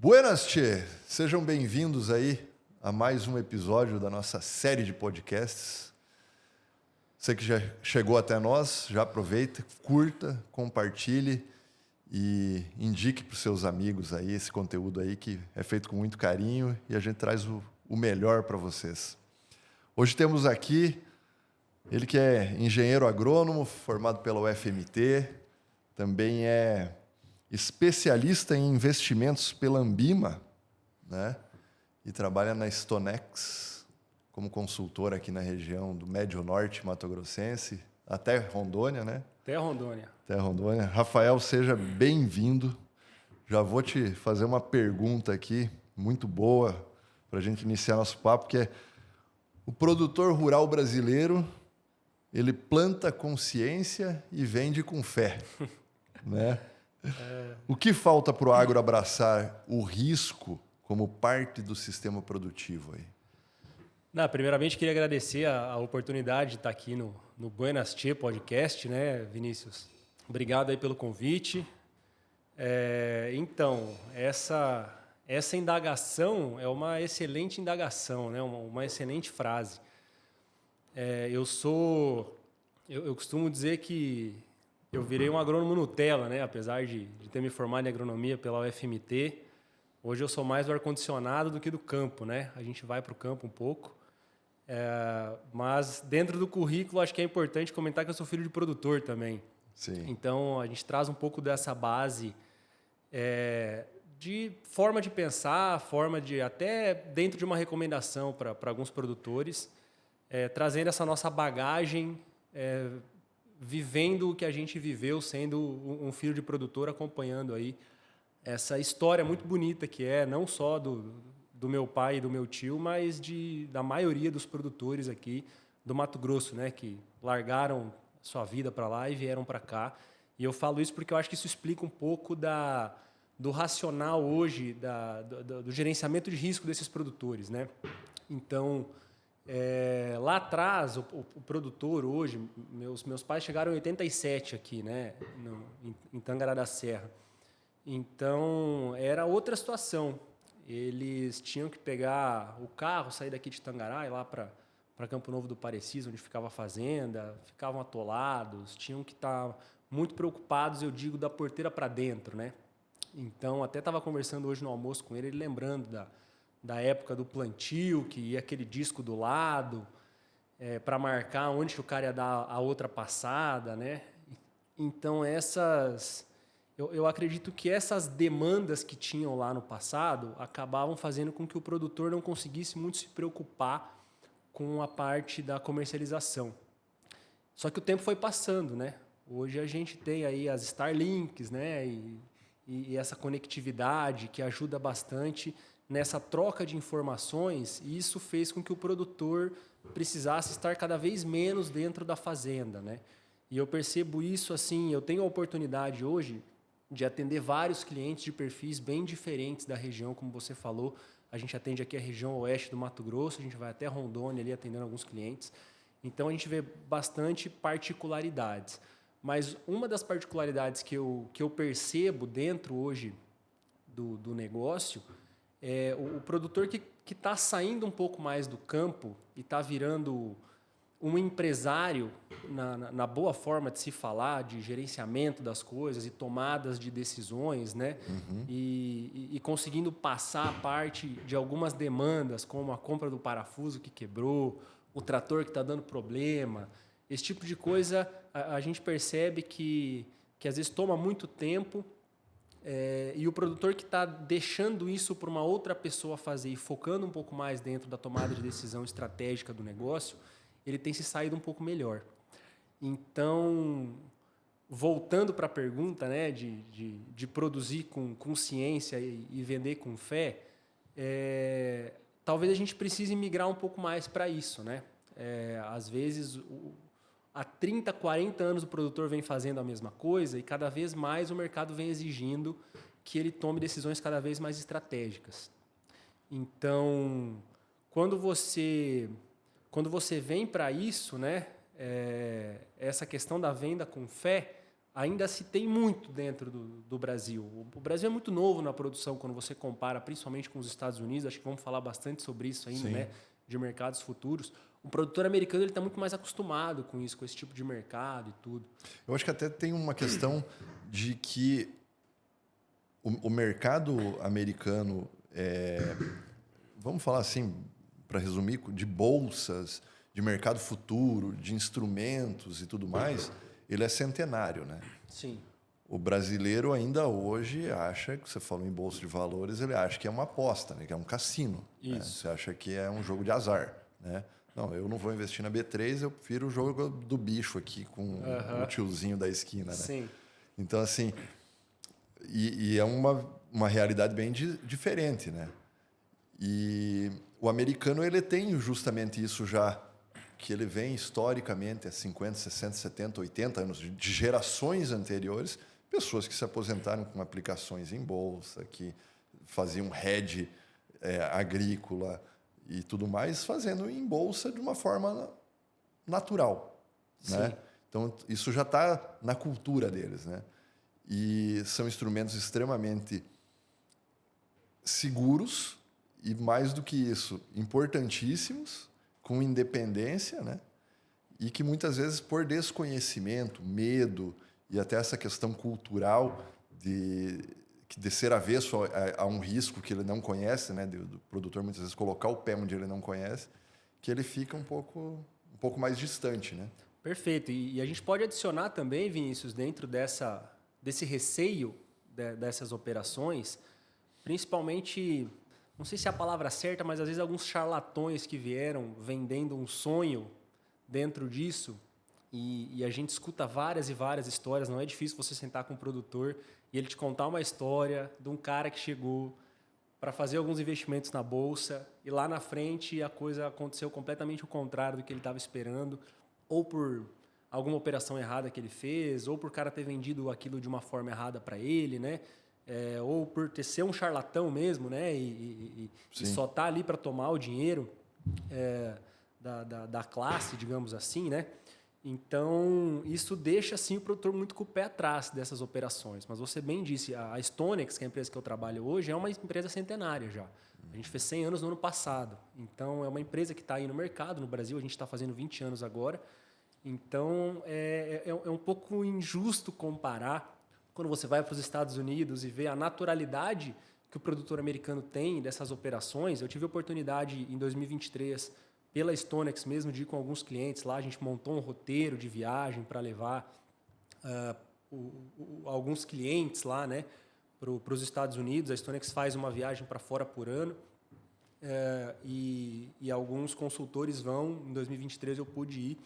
Buenas, tchê! Sejam bem-vindos aí a mais um episódio da nossa série de podcasts. Você que já chegou até nós, já aproveita, curta, compartilhe e indique para os seus amigos aí esse conteúdo aí que é feito com muito carinho e a gente traz o melhor para vocês. Hoje temos aqui ele que é engenheiro agrônomo, formado pela UFMT, também é especialista em investimentos pela Ambima, né? E trabalha na Stonex como consultor aqui na região do Médio Norte Mato Grossense, até Rondônia, né? Até Rondônia. Até Rondônia. Rafael, seja bem-vindo. Já vou te fazer uma pergunta aqui, muito boa, para a gente iniciar nosso papo, que é o produtor rural brasileiro, ele planta consciência e vende com fé, né? O que falta para o agro abraçar o risco como parte do sistema produtivo aí? Primeiramente, queria agradecer a oportunidade de estar aqui no Buenas Tchê podcast, né, Vinícius? Obrigado aí pelo convite. Então, essa indagação é uma excelente indagação, né? Uma excelente frase. Eu costumo dizer que eu virei um agrônomo Nutella, né? Apesar de ter me formado em agronomia pela UFMT, hoje eu sou mais do ar-condicionado do que do campo, né? A gente vai para o campo um pouco. Mas dentro do currículo, acho que é importante comentar que eu sou filho de produtor também. Sim. Então, a gente traz um pouco dessa base de forma de pensar, forma de até dentro de uma recomendação para alguns produtores, trazendo essa nossa bagagem, vivendo o que a gente viveu, sendo um filho de produtor, acompanhando aí essa história muito bonita que é não só do meu pai e do meu tio, mas da maioria dos produtores aqui do Mato Grosso, né, que largaram sua vida para lá e vieram para cá. E eu falo isso porque eu acho que isso explica um pouco do racional hoje, do gerenciamento de risco desses produtores, né? Então, lá atrás, o produtor hoje, meus pais chegaram em 87 aqui, né, em Tangará da Serra. Então, era outra situação. Eles tinham que pegar o carro, sair daqui de Tangará e ir lá para Campo Novo do Parecis, onde ficava a fazenda, ficavam atolados, tinham que estar muito preocupados, eu digo, da porteira para dentro, né? Então, até estava conversando hoje no almoço com ele lembrando da época do plantio, que ia aquele disco do lado, para marcar onde o cara ia dar a outra passada, né? Então, eu acredito que essas demandas que tinham lá no passado acabavam fazendo com que o produtor não conseguisse muito se preocupar com a parte da comercialização. Só que o tempo foi passando, né? Hoje a gente tem aí as Starlinks, né? E essa conectividade que ajuda bastante nessa troca de informações, e isso fez com que o produtor precisasse estar cada vez menos dentro da fazenda, né? E eu percebo isso assim, eu tenho a oportunidade hoje de atender vários clientes de perfis bem diferentes da região, como você falou. A gente atende aqui a região oeste do Mato Grosso, a gente vai até Rondônia ali atendendo alguns clientes. Então, a gente vê bastante particularidades. Mas uma das particularidades que eu percebo dentro hoje do negócio é o produtor que está saindo um pouco mais do campo e está virando um empresário, na boa forma de se falar, de gerenciamento das coisas e tomadas de decisões, né? Uhum. E conseguindo passar a parte de algumas demandas, como a compra do parafuso que quebrou, o trator que está dando problema. Esse tipo de coisa a gente percebe que às vezes toma muito tempo, e o produtor que está deixando isso para uma outra pessoa fazer e focando um pouco mais dentro da tomada de decisão estratégica do negócio, ele tem se saído um pouco melhor. Então, voltando para a pergunta, né, de produzir com ciência e vender com fé, talvez a gente precise migrar um pouco mais para isso, né? Às vezes, há 30, 40 anos o produtor vem fazendo a mesma coisa e cada vez mais o mercado vem exigindo que ele tome decisões cada vez mais estratégicas. Então, quando você vem para isso, né, essa questão da venda com fé, ainda se tem muito dentro do Brasil. O Brasil é muito novo na produção quando você compara, principalmente com os Estados Unidos. Acho que vamos falar bastante sobre isso ainda, Sim. né? De mercados futuros. O produtor americano está muito mais acostumado com isso, com esse tipo de mercado e tudo. Eu acho que até tem uma questão de que o mercado americano, vamos falar assim, para resumir, de bolsas, de mercado futuro, de instrumentos e tudo mais, ele é centenário, né? Sim. O brasileiro ainda hoje acha, que você falou em bolsa de valores, ele acha que é uma aposta, né? Que é um cassino. Né? Você acha que é um jogo de azar, né? Não, eu não vou investir na B3, eu prefiro o jogo do bicho aqui com o tiozinho da esquina, né? Sim. Então, assim, e é uma realidade bem diferente, né? E o americano, ele tem justamente isso já, que ele vem historicamente há 50, 60, 70, 80 anos, de gerações anteriores, pessoas que se aposentaram com aplicações em bolsa, que faziam hedge agrícola e tudo mais, fazendo em bolsa de uma forma natural, né? Então, isso já está na cultura deles, né? E são instrumentos extremamente seguros e, mais do que isso, importantíssimos, com independência, né? E que muitas vezes, por desconhecimento, medo e até essa questão cultural de ser avesso a um risco que ele não conhece, né? Do produtor muitas vezes colocar o pé onde ele não conhece, que ele fica um pouco mais distante, né? Perfeito. E a gente pode adicionar também, Vinícius, dentro desse receio dessas operações, principalmente, não sei se é a palavra certa, mas às vezes alguns charlatões que vieram vendendo um sonho dentro disso, e a gente escuta várias e várias histórias. Não é difícil você sentar com um produtor e ele te contar uma história de um cara que chegou para fazer alguns investimentos na bolsa e lá na frente a coisa aconteceu completamente o contrário do que ele estava esperando, ou por alguma operação errada que ele fez, ou por o cara ter vendido aquilo de uma forma errada para ele, né? Ou por ser um charlatão mesmo, né? E só tá ali para tomar o dinheiro da classe, digamos assim, né? Então, isso deixa assim, o produtor muito com o pé atrás dessas operações. Mas você bem disse, a Stonex, que é a empresa que eu trabalho hoje, é uma empresa centenária já. A gente fez 100 anos no ano passado. Então, é uma empresa que está aí no mercado. No Brasil, a gente está fazendo 20 anos agora. Então, é um pouco injusto comparar quando você vai para os Estados Unidos e vê a naturalidade que o produtor americano tem dessas operações. Eu tive a oportunidade, em 2023, pela Stonex mesmo, de ir com alguns clientes lá. A gente montou um roteiro de viagem para levar alguns clientes lá, né, para os Estados Unidos. A Stonex faz uma viagem para fora por ano. E alguns consultores vão. Em 2023 eu pude ir.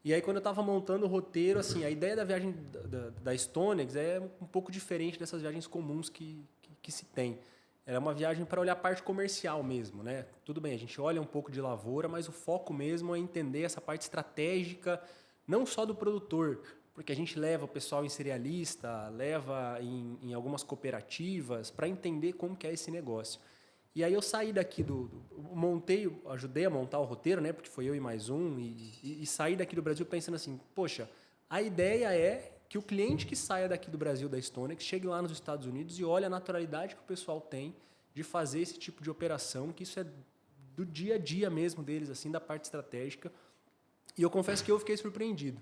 E aí, quando eu estava montando o roteiro, assim, a ideia da viagem da Stonex é um pouco diferente dessas viagens comuns que se tem. Era uma viagem para olhar a parte comercial mesmo, né? Tudo bem, a gente olha um pouco de lavoura, mas o foco mesmo é entender essa parte estratégica, não só do produtor, porque a gente leva o pessoal em cerealista, leva em algumas cooperativas para entender como que é esse negócio. E aí eu saí daqui ajudei a montar o roteiro, né? Porque foi eu e mais um, e saí daqui do Brasil pensando assim, poxa, a ideia é que o cliente que saia daqui do Brasil, da Stonex, chegue lá nos Estados Unidos e olhe a naturalidade que o pessoal tem de fazer esse tipo de operação, que isso é do dia a dia mesmo deles, assim, da parte estratégica. E eu confesso que eu fiquei surpreendido.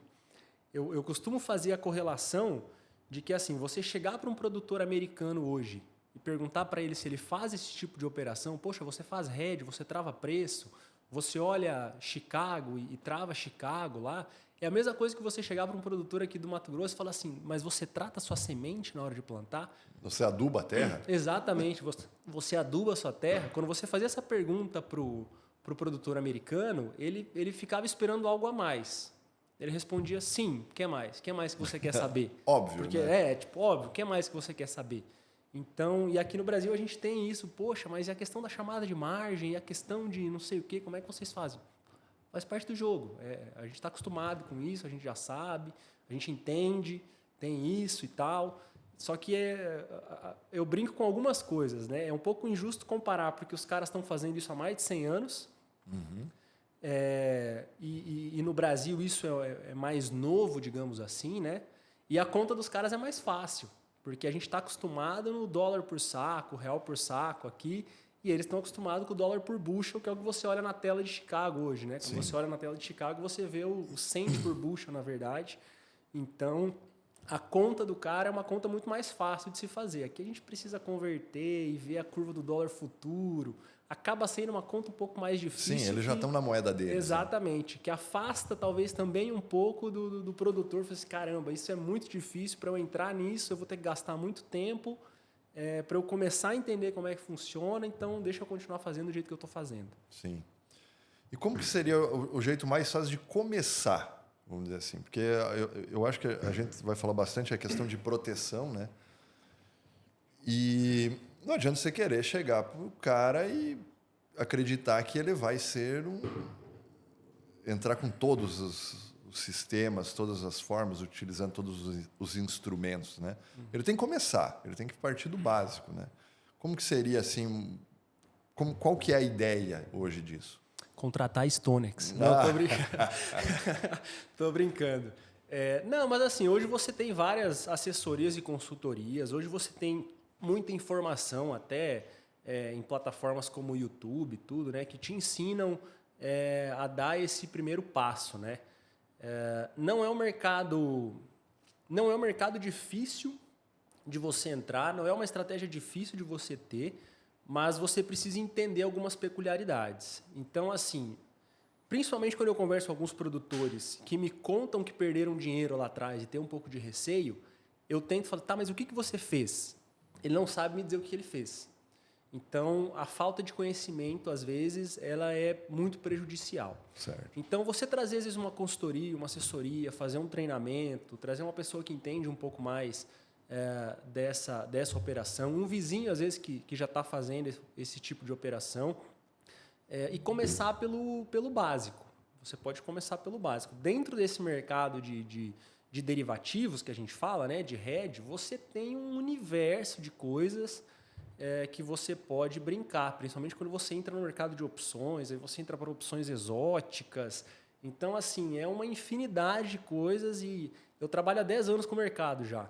Eu costumo fazer a correlação de que, assim, você chegar para um produtor americano hoje e perguntar para ele se ele faz esse tipo de operação, poxa, você faz hedge, você trava preço, você olha Chicago e trava Chicago lá, é a mesma coisa que você chegar para um produtor aqui do Mato Grosso e falar assim, mas você trata a sua semente na hora de plantar? Você aduba a terra? Exatamente, você aduba a sua terra. Quando você fazia essa pergunta para o produtor americano, ele ficava esperando algo a mais. Ele respondia, sim, o que mais? O que mais que você quer saber? Óbvio, porque, né? óbvio, o que mais que você quer saber? Então, e aqui no Brasil a gente tem isso, poxa, mas e a questão da chamada de margem, e a questão de não sei o quê, como é que vocês fazem? Faz parte do jogo. A gente está acostumado com isso, a gente já sabe, a gente entende, tem isso e tal. Só que eu brinco com algumas coisas, né? É um pouco injusto comparar, porque os caras estão fazendo isso há mais de 100 anos. Uhum. E no Brasil isso é mais novo, digamos assim, né? E a conta dos caras é mais fácil, porque a gente está acostumado no dólar por saco, real por saco aqui, e eles estão acostumados com o dólar por bushel, que é o que você olha na tela de Chicago hoje, né? Quando você olha na tela de Chicago, você vê o cent por bushel, na verdade. Então, a conta do cara é uma conta muito mais fácil de se fazer. Aqui a gente precisa converter e ver a curva do dólar futuro. Acaba sendo uma conta um pouco mais difícil. Sim, eles já estão na moeda deles. Exatamente. Né? Que afasta talvez também um pouco do produtor. Fala assim, caramba, isso é muito difícil. Para eu entrar nisso, eu vou ter que gastar muito tempo para eu começar a entender como é que funciona. Então, deixa eu continuar fazendo do jeito que eu estou fazendo. Sim. E como que seria o jeito mais fácil de começar, vamos dizer assim? Porque eu acho que a gente vai falar bastante a questão de proteção, né? E não adianta você querer chegar para o cara e acreditar que ele vai ser entrar com todos os sistemas, todas as formas, utilizando todos os instrumentos, né? Ele tem que começar, ele tem que partir do básico, né? Como que seria assim? Qual que é a ideia hoje disso? Contratar a Stonex. Não, tô brincando. Tô brincando. Não, mas assim, hoje você tem várias assessorias e consultorias. Hoje você tem muita informação, até em plataformas como o YouTube e tudo, né? Que te ensinam a dar esse primeiro passo, né? Não é um mercado difícil de você entrar, não é uma estratégia difícil de você ter, mas você precisa entender algumas peculiaridades. Então, assim, principalmente quando eu converso com alguns produtores que me contam que perderam dinheiro lá atrás e tem um pouco de receio, eu tento falar, tá, mas o que você fez? Ele não sabe me dizer o que ele fez. Então, a falta de conhecimento, às vezes, ela é muito prejudicial. Certo. Então, você trazer, às vezes, uma consultoria, uma assessoria, fazer um treinamento, trazer uma pessoa que entende um pouco mais dessa operação, um vizinho, às vezes, que já está fazendo esse tipo de operação, e começar pelo básico. Você pode começar pelo básico. Dentro desse mercado de derivativos que a gente fala, né, de hedge, você tem um universo de coisas que você pode brincar, principalmente quando você entra no mercado de opções, aí você entra para opções exóticas. Então, assim, é uma infinidade de coisas e eu trabalho há 10 anos com o mercado já.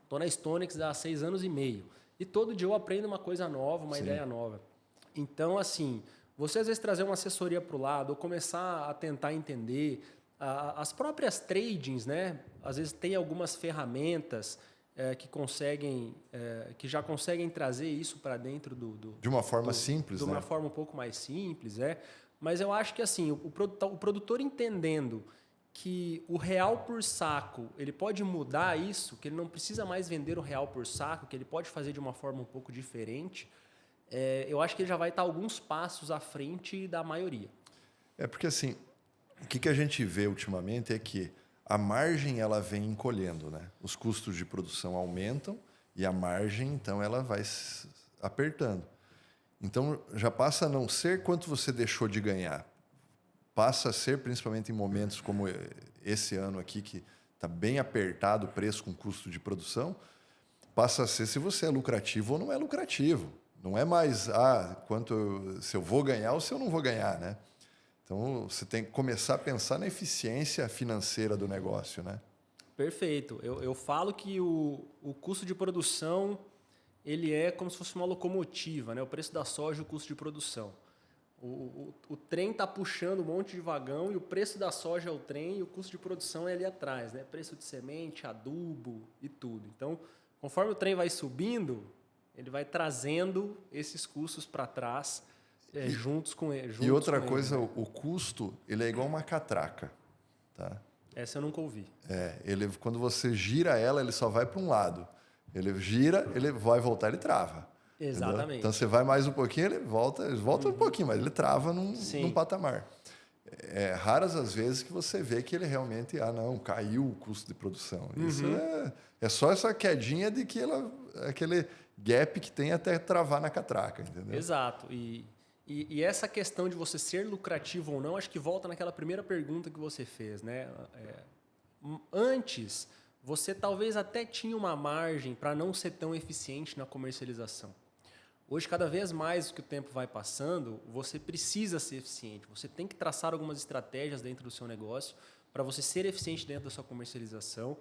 Estou na Stonex há 6 anos e meio. E todo dia eu aprendo uma coisa nova, uma ideia nova. Então, assim, você às vezes trazer uma assessoria para o lado ou começar a tentar entender as próprias tradings, né? Às vezes tem algumas ferramentas que já conseguem trazer isso para dentro de uma forma simples, de uma forma um pouco mais simples, Mas eu acho que assim o produtor entendendo que o real por saco ele pode mudar isso, que ele não precisa mais vender o real por saco, que ele pode fazer de uma forma um pouco diferente, eu acho que ele já vai estar alguns passos à frente da maioria. Porque assim, o que a gente vê ultimamente é que a margem ela vem encolhendo, né? Os custos de produção aumentam e a margem, então, ela vai apertando. Então, já passa a não ser quanto você deixou de ganhar. Passa a ser, principalmente em momentos como esse ano aqui, que está bem apertado o preço com custo de produção, passa a ser se você é lucrativo ou não é lucrativo. Não é mais se eu vou ganhar ou se eu não vou ganhar, né? Então, você tem que começar a pensar na eficiência financeira do negócio, né? Perfeito. Eu falo que o custo de produção ele é como se fosse uma locomotiva, né? O preço da soja e o custo de produção. O trem está puxando um monte de vagão e o preço da soja é o trem e o custo de produção é ali atrás, né? Preço de semente, adubo e tudo. Então, conforme o trem vai subindo, ele vai trazendo esses custos para trás juntos com ele. E outra coisa, o custo ele é igual uma catraca, tá? Essa eu nunca ouvi. Quando você gira ela, ele só vai para um lado. Ele gira, ele vai voltar, ele trava. Exatamente. Entendeu? Então você vai mais um pouquinho, ele volta um pouquinho, mas ele trava num patamar. Raras as vezes que você vê que ele realmente, caiu o custo de produção. Isso é só essa quedinha de que aquele gap que tem até travar na catraca, entendeu? Exato. E essa questão de você ser lucrativo ou não, acho que volta naquela primeira pergunta que você fez, né? Antes, você talvez até tinha uma margem para não ser tão eficiente na comercialização. Hoje, cada vez mais que o tempo vai passando, você precisa ser eficiente. Você tem que traçar algumas estratégias dentro do seu negócio para você ser eficiente dentro da sua comercialização,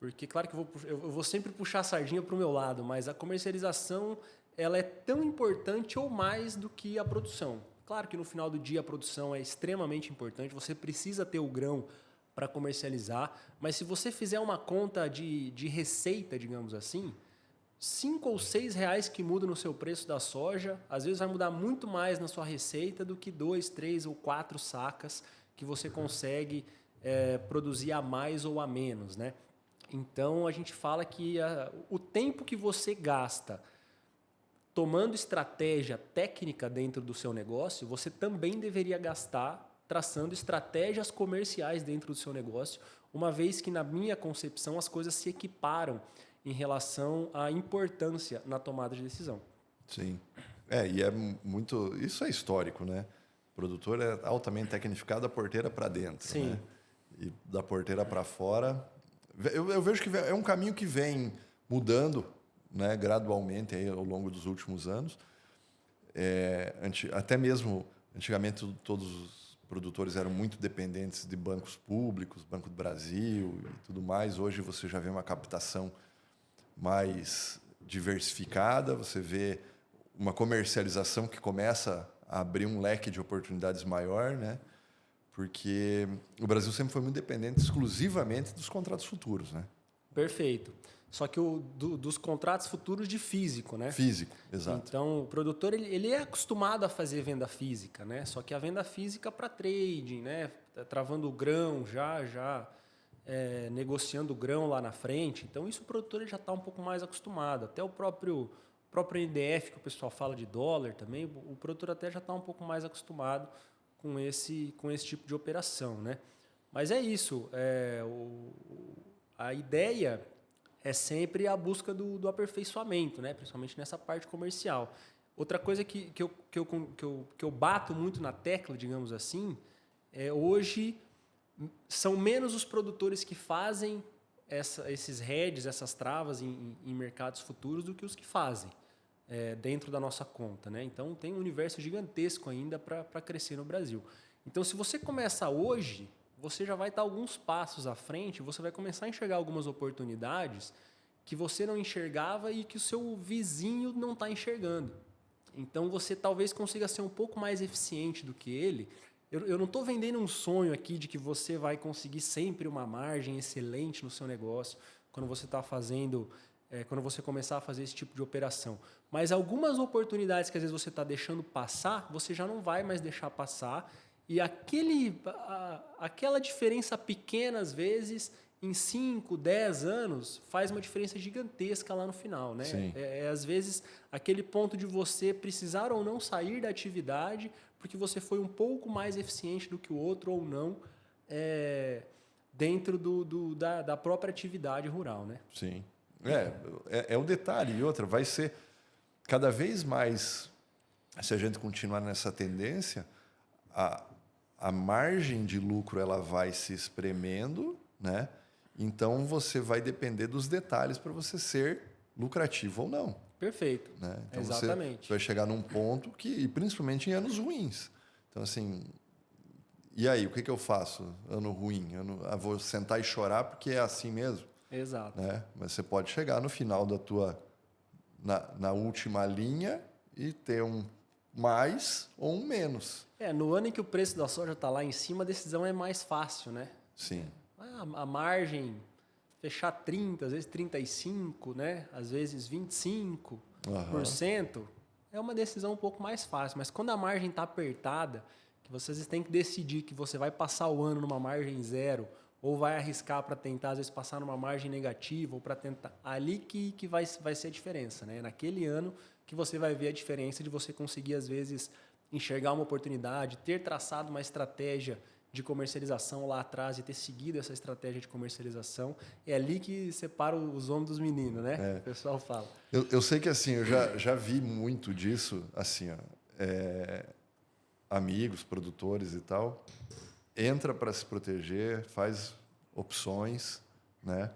Porque, claro que eu vou sempre puxar a sardinha para o meu lado, mas a comercialização ela é tão importante ou mais do que a produção. Claro que no final do dia a produção é extremamente importante, você precisa ter o grão para comercializar, mas se você fizer uma conta de receita, digamos assim, 5 ou 6 reais que muda no seu preço da soja, às vezes vai mudar muito mais na sua receita do que 2, 3 ou 4 sacas que você consegue produzir a mais ou a menos, né? Então a gente fala que o tempo que você gasta tomando estratégia técnica dentro do seu negócio, você também deveria gastar traçando estratégias comerciais dentro do seu negócio, uma vez que, na minha concepção, as coisas se equiparam em relação à importância na tomada de decisão. Sim. E é muito... Isso é histórico, né? O produtor é altamente tecnificado da porteira para dentro. Sim. Né? E da porteira para fora... Eu vejo que é um caminho que vem mudando, né, gradualmente aí, ao longo dos últimos anos. Até mesmo, antigamente, todos os produtores eram muito dependentes de bancos públicos, Banco do Brasil e tudo mais. Hoje você já vê uma captação mais diversificada, você vê uma comercialização que começa a abrir um leque de oportunidades maior, né? Porque o Brasil sempre foi muito dependente exclusivamente dos contratos futuros, né? Perfeito. Só que dos contratos futuros de físico, né? Físico, exato. Então, o produtor ele é acostumado a fazer venda física, né? Só que a venda física para trading, né? Travando o grão, negociando o grão lá na frente. Então, isso o produtor ele já está um pouco mais acostumado. Até o próprio NDF, que o pessoal fala de dólar também, o produtor até já está um pouco mais acostumado com esse tipo de operação, né? Mas é isso. A ideia é sempre a busca do aperfeiçoamento, né? Principalmente nessa parte comercial. Outra coisa que eu bato muito na tecla, digamos assim, hoje são menos os produtores que fazem esses hedges, essas travas em mercados futuros do que os que fazem dentro da nossa conta, né? Então tem um universo gigantesco ainda para crescer no Brasil. Então se você começa hoje, você já vai estar alguns passos à frente, você vai começar a enxergar algumas oportunidades que você não enxergava e que o seu vizinho não está enxergando. Então você talvez consiga ser um pouco mais eficiente do que ele. Eu não estou vendendo um sonho aqui de que você vai conseguir sempre uma margem excelente no seu negócio quando você está fazendo, quando você começar a fazer esse tipo de operação. Mas algumas oportunidades que às vezes você está deixando passar, você já não vai mais deixar passar. E aquela diferença pequena, às vezes, em 5, 10 anos, faz uma diferença gigantesca lá no final, né? Às vezes, aquele ponto de você precisar ou não sair da atividade porque você foi um pouco mais eficiente do que o outro ou não dentro da própria atividade rural, né? Sim. É o detalhe. E outra, vai ser cada vez mais, se a gente continuar nessa tendência, a margem de lucro ela vai se espremendo, né? Então você vai depender dos detalhes para você ser lucrativo ou não. Perfeito. Né? Então Exatamente. Você vai chegar num ponto que, e principalmente em anos ruins. Então assim, e aí, o que eu faço? Ano ruim, vou sentar e chorar porque é assim mesmo. Exato. Né? Mas você pode chegar no final da na última linha e ter um mais ou um menos. No ano em que o preço da soja está lá em cima, a decisão é mais fácil, né? Sim. A margem, fechar 30%, às vezes 35%, né? Às vezes 25%, é uma decisão um pouco mais fácil. Mas quando a margem está apertada, que vocês têm que decidir que você vai passar o ano numa margem zero ou vai arriscar para tentar, às vezes, passar numa margem negativa ou para tentar... Ali que vai ser a diferença, né? Naquele ano que você vai ver a diferença de você conseguir, às vezes, enxergar uma oportunidade, ter traçado uma estratégia de comercialização lá atrás e ter seguido essa estratégia de comercialização. É ali que separa os homens dos meninos, né? O pessoal fala. Eu sei que assim, eu já vi muito disso, assim, ó, amigos, produtores e tal, entra para se proteger, faz opções, né?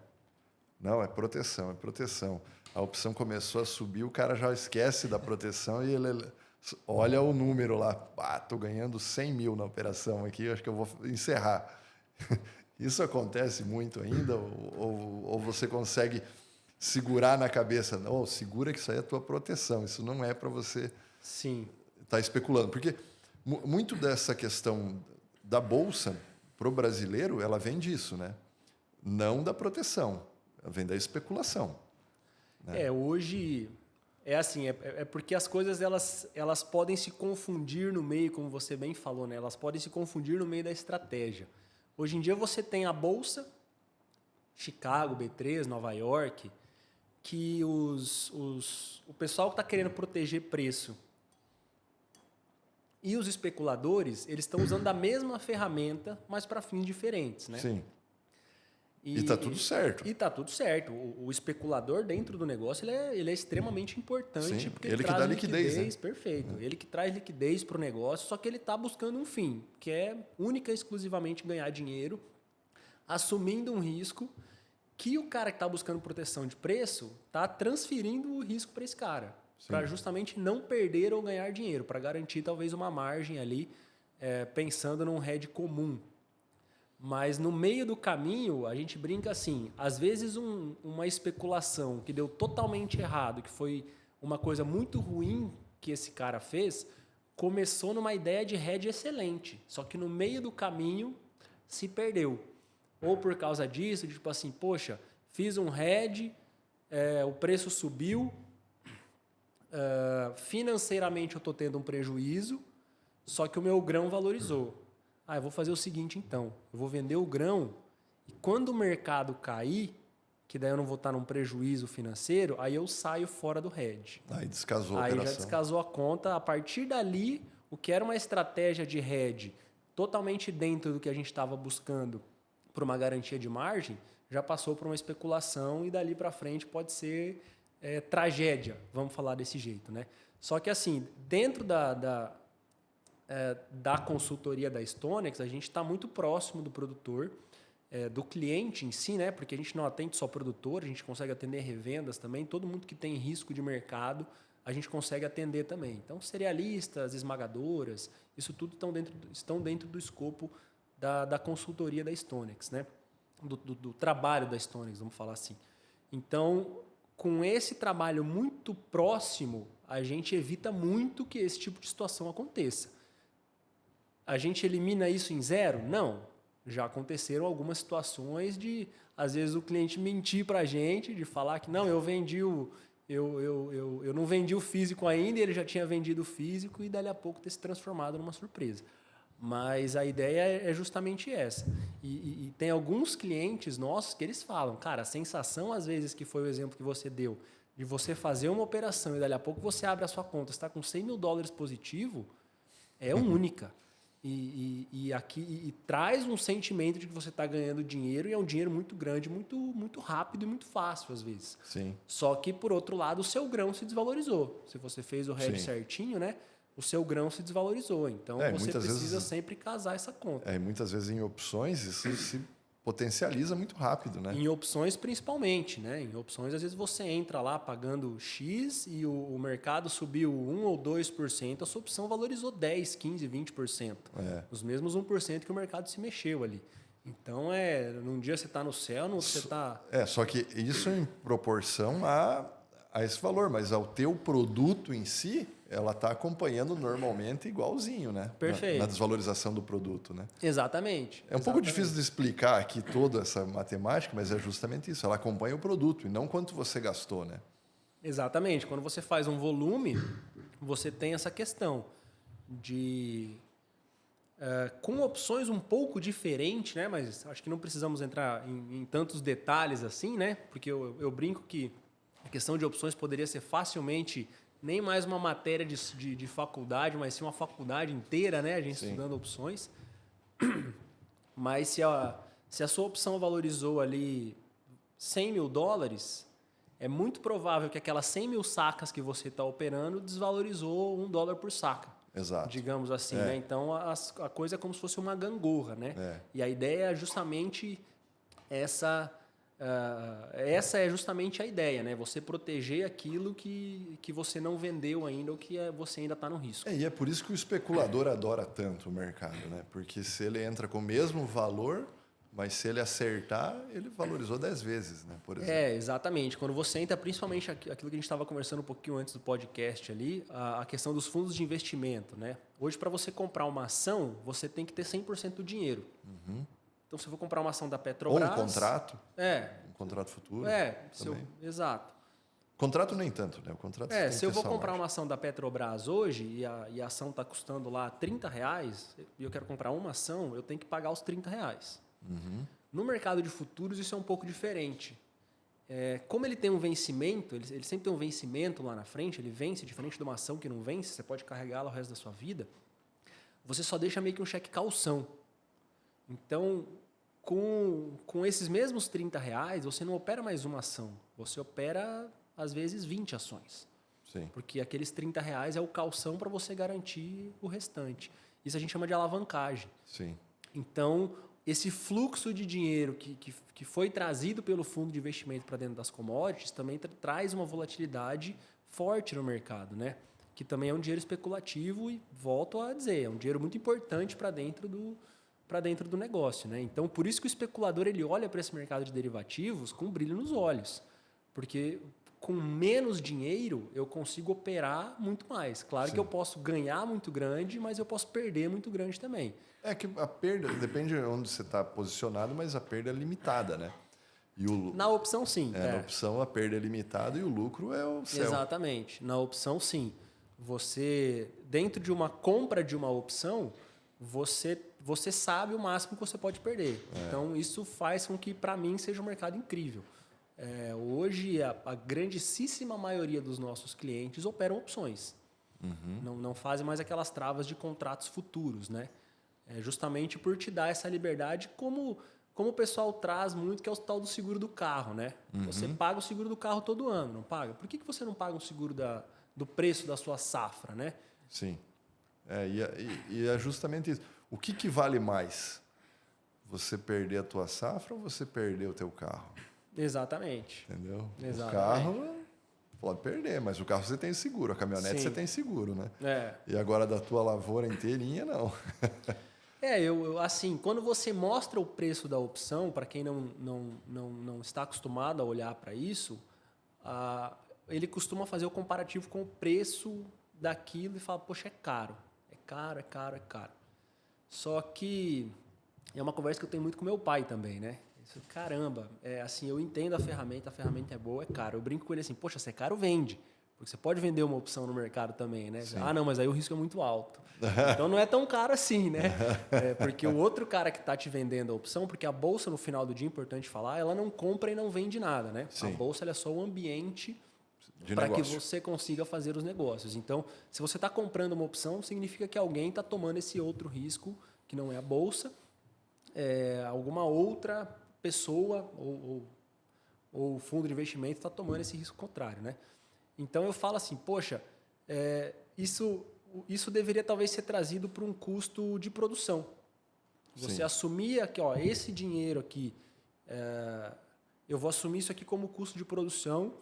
Não, é proteção, é proteção. A opção começou a subir, o cara já esquece da proteção e ele olha o número lá. Estou ganhando 100 mil na operação aqui, acho que eu vou encerrar. Isso acontece muito ainda? Ou você consegue segurar na cabeça? Não, segura que isso aí é a tua proteção. Isso não é para você estar especulando. Porque muito dessa questão da Bolsa, para o brasileiro, ela vem disso, né? Não da proteção. Ela vem da especulação. Né? Hoje... É porque as coisas elas podem se confundir no meio, como você bem falou, né? Elas podem se confundir no meio da estratégia. Hoje em dia você tem a Bolsa, Chicago, B3, Nova York, que o pessoal que está querendo proteger preço e os especuladores, eles estão usando a mesma ferramenta, mas para fins diferentes, né? Sim. E está tudo certo. E está tudo certo. O especulador dentro do negócio ele é extremamente importante. Sim, porque ele que traz dá liquidez. Né? Perfeito. Ele que traz liquidez para o negócio, só que ele está buscando um fim, que é única e exclusivamente ganhar dinheiro, assumindo um risco que o cara que está buscando proteção de preço está transferindo o risco para esse cara. Para justamente não perder ou ganhar dinheiro, para garantir talvez uma margem ali, pensando num hedge comum. Mas no meio do caminho, a gente brinca assim, às vezes uma especulação que deu totalmente errado, que foi uma coisa muito ruim que esse cara fez, começou numa ideia de hedge excelente, só que no meio do caminho se perdeu. Ou por causa disso, de tipo assim, poxa, fiz um hedge, o preço subiu, financeiramente eu estou tendo um prejuízo, só que o meu grão valorizou. Eu vou fazer o seguinte então, eu vou vender o grão e quando o mercado cair, que daí eu não vou estar num prejuízo financeiro, aí eu saio fora do hedge. Aí descasou a operação. Aí já descasou a conta. A partir dali, o que era uma estratégia de hedge totalmente dentro do que a gente estava buscando por uma garantia de margem, já passou por uma especulação e dali para frente pode ser tragédia, vamos falar desse jeito, né? Só que assim, dentro da consultoria da StoneX, a gente está muito próximo do produtor, do cliente em si, né? Porque a gente não atende só produtor, a gente consegue atender revendas também, todo mundo que tem risco de mercado, a gente consegue atender também. Então, cerealistas, esmagadoras, isso tudo estão dentro do escopo da consultoria da StoneX, né? Do trabalho da StoneX, vamos falar assim. Então, com esse trabalho muito próximo, a gente evita muito que esse tipo de situação aconteça. A gente elimina isso em zero? Não. Já aconteceram algumas situações de, às vezes, o cliente mentir para a gente, de falar que não, eu não vendi o físico ainda, e ele já tinha vendido o físico e dali a pouco ter se transformado numa surpresa. Mas a ideia é justamente essa. E tem alguns clientes nossos que eles falam, cara, a sensação, às vezes, que foi o exemplo que você deu, de você fazer uma operação e dali a pouco você abre a sua conta, está com $100 mil positivo, é única. E traz um sentimento de que você está ganhando dinheiro e é um dinheiro muito grande, muito, muito rápido e muito fácil às vezes. Sim. Só que, por outro lado, o seu grão se desvalorizou. Se você fez o hedge certinho, né? O seu grão se desvalorizou. Então, você precisa sempre casar essa conta. E muitas vezes em opções isso se potencializa muito rápido, né? Em opções, principalmente, né? Em opções, às vezes você entra lá pagando X e o mercado subiu 1 ou 2%, a sua opção valorizou 10, 15, 20%. Os mesmos 1% que o mercado se mexeu ali. Então, num dia você está no céu, no outro você está... Só que isso em proporção a esse valor, mas ao teu produto em si, ela está acompanhando normalmente igualzinho, né? Perfeito. Na desvalorização do produto, né? Exatamente. É um pouco difícil de explicar aqui toda essa matemática, mas é justamente isso. Ela acompanha o produto e não quanto você gastou, né? Exatamente. Quando você faz um volume, você tem essa questão de... com opções um pouco diferentes, né? Mas acho que não precisamos entrar em tantos detalhes assim, né? Porque eu brinco que a questão de opções poderia ser facilmente nem mais uma matéria de faculdade, mas sim uma faculdade inteira, né? A gente estudando opções. Mas se a sua opção valorizou ali $100 mil, é muito provável que aquelas 100 mil sacas que você está operando desvalorizou $1 por saca. Exato. Digamos assim, né? Então, a coisa é como se fosse uma gangorra, né? E a ideia é justamente essa é justamente a ideia, né? Você proteger aquilo que você não vendeu ainda ou que você ainda está no risco. E é por isso que o especulador adora tanto o mercado, né? Porque se ele entra com o mesmo valor, Mas se ele acertar, ele valorizou 10 vezes, né? Por exemplo. Exatamente. Quando você entra, principalmente aquilo que a gente estava conversando um pouquinho antes do podcast ali, a questão dos fundos de investimento, né? Hoje, para você comprar uma ação, você tem que ter 100% do dinheiro. Então, se eu vou comprar uma ação da Petrobras... Ou um contrato. É. Um contrato futuro. Exato. Contrato nem tanto, né? O contrato tem se que eu ter vou sua comprar margem. uma ação da Petrobras hoje e a ação está custando lá R$30 e eu quero comprar uma ação, eu tenho que pagar os R$30. No mercado de futuros, isso é um pouco diferente. Como ele tem um vencimento, ele sempre tem um vencimento lá na frente, ele vence, diferente de uma ação que não vence, você pode carregá-la o resto da sua vida, você só deixa meio que um cheque calção. Então, com esses mesmos R$30, você não opera mais uma ação, você opera, às vezes, 20 ações. Sim. Porque aqueles R$30 é o calção para você garantir o restante. Isso a gente chama de alavancagem. Sim. Então, esse fluxo de dinheiro que foi trazido pelo fundo de investimento para dentro das commodities também traz uma volatilidade forte no mercado, né? Que também é um dinheiro especulativo e, volto a dizer, é um dinheiro muito importante para dentro do negócio, né? Então, por isso que o especulador ele olha para esse mercado de derivativos com um brilho nos olhos. Porque com menos dinheiro eu consigo operar muito mais. Claro que eu posso ganhar muito grande, mas eu posso perder muito grande também. É que a perda, depende de onde você está posicionado, mas a perda é limitada, né? Na opção, sim. Na opção, a perda é limitada e o lucro é o céu. Exatamente. Na opção, sim. Você, dentro de uma compra de uma opção, você sabe o máximo que você pode perder. Então, isso faz com que, para mim, seja um mercado incrível. Hoje, a grandíssima maioria dos nossos clientes operam opções. Não fazem mais aquelas travas de contratos futuros, né? Justamente por te dar essa liberdade, como o pessoal traz muito, que é o tal do seguro do carro, né? Você paga o seguro do carro todo ano, não paga? Por que você não paga um seguro do preço da sua safra, né? Sim. E é justamente isso. O que vale mais? Você perder a tua safra ou você perder o teu carro? Exatamente. Entendeu? Exatamente. O carro pode perder, mas o carro você tem seguro. A caminhonete você tem seguro, né? E agora da tua lavoura inteirinha, não. Assim, quando você mostra o preço da opção, para quem não está acostumado a olhar para isso, ele costuma fazer o comparativo com o preço daquilo e fala, poxa, é caro. É caro, é caro, é caro. Só que é uma conversa que eu tenho muito com meu pai também, né? Caramba, assim, eu entendo a ferramenta é boa, é caro. Eu brinco com ele assim, poxa, se é caro, vende. Porque você pode vender uma opção no mercado também, né? Sim. Não, mas aí o risco é muito alto. Então não é tão caro assim, né? Porque o outro cara que está te vendendo a opção, porque a bolsa no final do dia, importante falar, ela não compra e não vende nada, né? Sim. A bolsa ela é só o ambiente De para que negócio. você consiga fazer os negócios. Então, se você está comprando uma opção, significa que alguém está tomando esse outro risco, que não é a bolsa, alguma outra pessoa ou o fundo de investimento está tomando esse risco contrário, né? Então eu falo assim, poxa, isso deveria talvez ser trazido para um custo de produção. Você assumir que esse dinheiro aqui, eu vou assumir isso aqui como custo de produção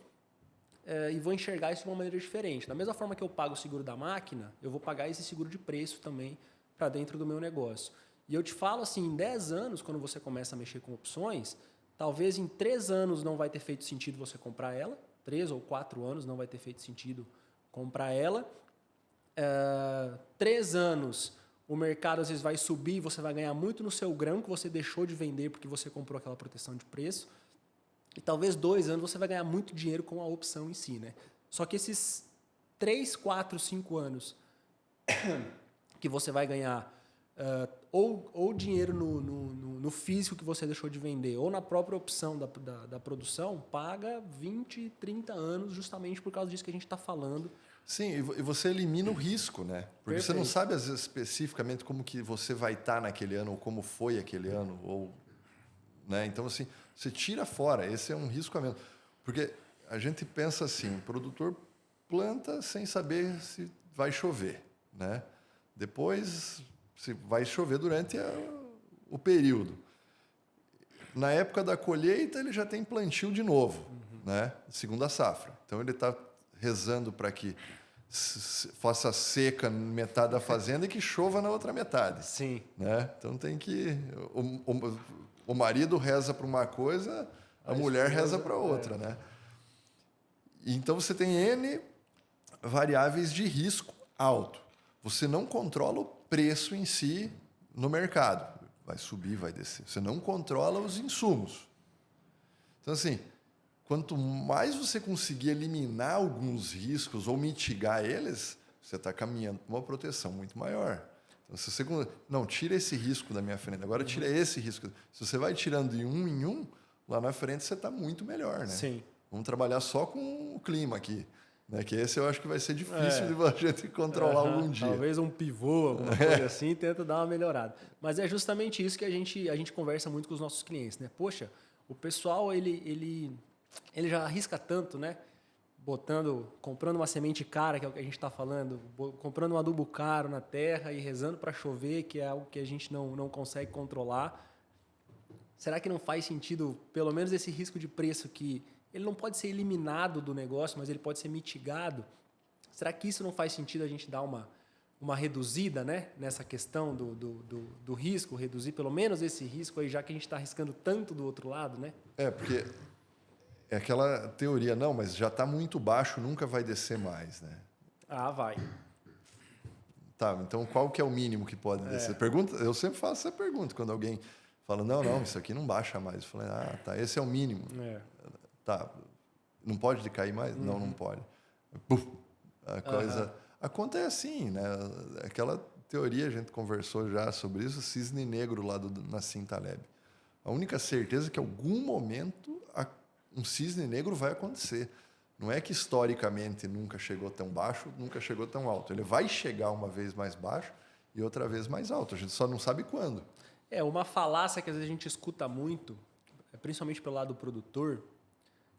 e vou enxergar isso de uma maneira diferente. Da mesma forma que eu pago o seguro da máquina, eu vou pagar esse seguro de preço também para dentro do meu negócio. E eu te falo assim, em 10 anos, quando você começa a mexer com opções, talvez em 3 anos não vai ter feito sentido você comprar ela, 3 ou 4 anos não vai ter feito sentido comprar ela. 3 anos, o mercado às vezes vai subir, você vai ganhar muito no seu grão que você deixou de vender porque você comprou aquela proteção de preço. E talvez 2 anos você vai ganhar muito dinheiro com a opção em si, né? Só que esses 3, 4, 5 anos que você vai ganhar ou dinheiro no físico que você deixou de vender, ou na própria opção da produção, paga 20, 30 anos justamente por causa disso que a gente está falando. Sim, e você elimina o risco, né? Porque Perfeito. você não sabe, às vezes, especificamente como que você vai estar naquele ano, ou como foi aquele ano, ou, né? Então, assim, você tira fora, esse é um risco a menos. Porque a gente pensa assim, o produtor planta sem saber se vai chover, né? Depois, se vai chover durante o período. Na época da colheita, ele já tem plantio de novo, né? Segunda safra. Então, ele está rezando para que faça seca metade da fazenda e que chova na outra metade. Sim. Né? Então, tem que... o marido reza para uma coisa, a mulher reza para outra, né? Então você tem N variáveis de risco alto. Você não controla o preço em si no mercado. Vai subir, vai descer. Você não controla os insumos. Então, assim, quanto mais você conseguir eliminar alguns riscos ou mitigar eles, você está caminhando para uma proteção muito maior. Então, se você não tira esse risco da minha frente, agora tira esse risco. Se você vai tirando de um em um, lá na frente você está muito melhor, né? Sim. Vamos trabalhar só com o clima aqui, né? Que esse eu acho que vai ser difícil de a gente controlar algum dia. Talvez um pivô, alguma coisa assim, tenta dar uma melhorada. Mas é justamente isso que a gente conversa muito com os nossos clientes, né? Poxa, o pessoal, ele já arrisca tanto, né? Comprando uma semente cara, que é o que a gente está falando, comprando um adubo caro na terra e rezando para chover, que é algo que a gente não consegue controlar. Será que não faz sentido, pelo menos esse risco de preço que ele não pode ser eliminado do negócio, mas ele pode ser mitigado? Será que isso não faz sentido a gente dar uma reduzida, né, nessa questão do risco, reduzir pelo menos esse risco aí, já que a gente está arriscando tanto do outro lado, né? Porque é aquela teoria, não, mas já está muito baixo, nunca vai descer mais, né? Ah, vai. Tá, então qual que é o mínimo que pode descer? Pergunta, eu sempre faço essa pergunta, quando alguém fala, não, isso aqui não baixa mais. Eu falei, tá, esse é o mínimo. Tá, não pode decair mais? Não pode. Puf, a coisa... A conta é assim, né? Aquela teoria, a gente conversou já sobre isso, o cisne negro lá do Nassim Taleb. A única certeza é que em algum momento um cisne negro vai acontecer. Não é que historicamente nunca chegou tão baixo, nunca chegou tão alto. Ele vai chegar uma vez mais baixo e outra vez mais alto. A gente só não sabe quando. Uma falácia que às vezes a gente escuta muito, principalmente pelo lado do produtor,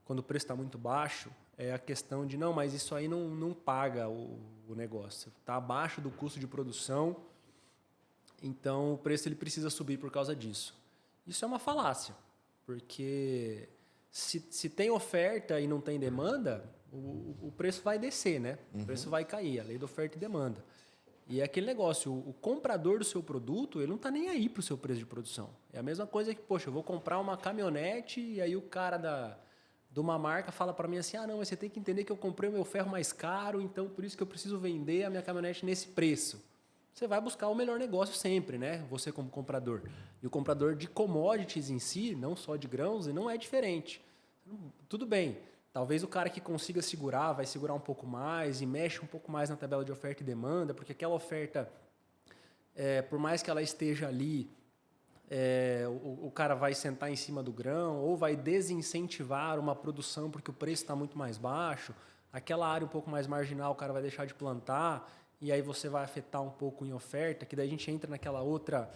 quando o preço está muito baixo, é a questão de, não, mas isso aí não paga o negócio. Está abaixo do custo de produção, então o preço ele precisa subir por causa disso. Isso é uma falácia, porque se tem oferta e não tem demanda, o preço vai descer, né? O preço vai cair, a lei da oferta e demanda. E é aquele negócio, o comprador do seu produto, ele não está nem aí para o seu preço de produção. É a mesma coisa que, poxa, eu vou comprar uma caminhonete e aí o cara de uma marca fala para mim assim, não, mas você tem que entender que eu comprei o meu ferro mais caro, então por isso que eu preciso vender a minha caminhonete nesse preço. Você vai buscar o melhor negócio sempre, né? Você como comprador. E o comprador de commodities em si, não só de grãos, não é diferente. Tudo bem, talvez o cara que consiga segurar, vai segurar um pouco mais e mexe um pouco mais na tabela de oferta e demanda, porque aquela oferta, por mais que ela esteja ali, o cara vai sentar em cima do grão ou vai desincentivar uma produção porque o preço está muito mais baixo. Aquela área um pouco mais marginal, o cara vai deixar de plantar e aí você vai afetar um pouco em oferta, que daí a gente entra naquela outra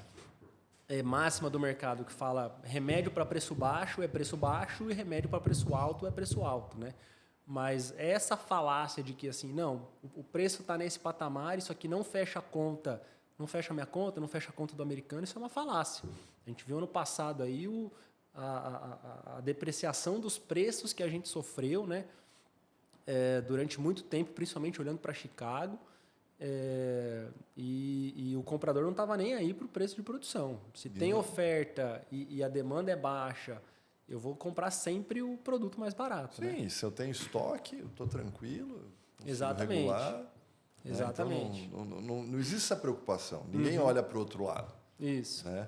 máxima do mercado que fala remédio para preço baixo e remédio para preço alto é preço alto, né? Mas essa falácia de que assim, não, o preço está nesse patamar, isso aqui não fecha a conta, não fecha a minha conta, não fecha a conta do americano, isso é uma falácia. A gente viu ano passado aí a depreciação dos preços que a gente sofreu, né? Durante muito tempo, principalmente olhando para Chicago, e o comprador não estava nem aí para o preço de produção. Se tem oferta e a demanda é baixa, eu vou comprar sempre o produto mais barato. Sim, né? Se eu tenho estoque, eu estou tranquilo, Exatamente. regular. Exatamente. Então, não existe essa preocupação. Ninguém olha para o outro lado. Isso. Né?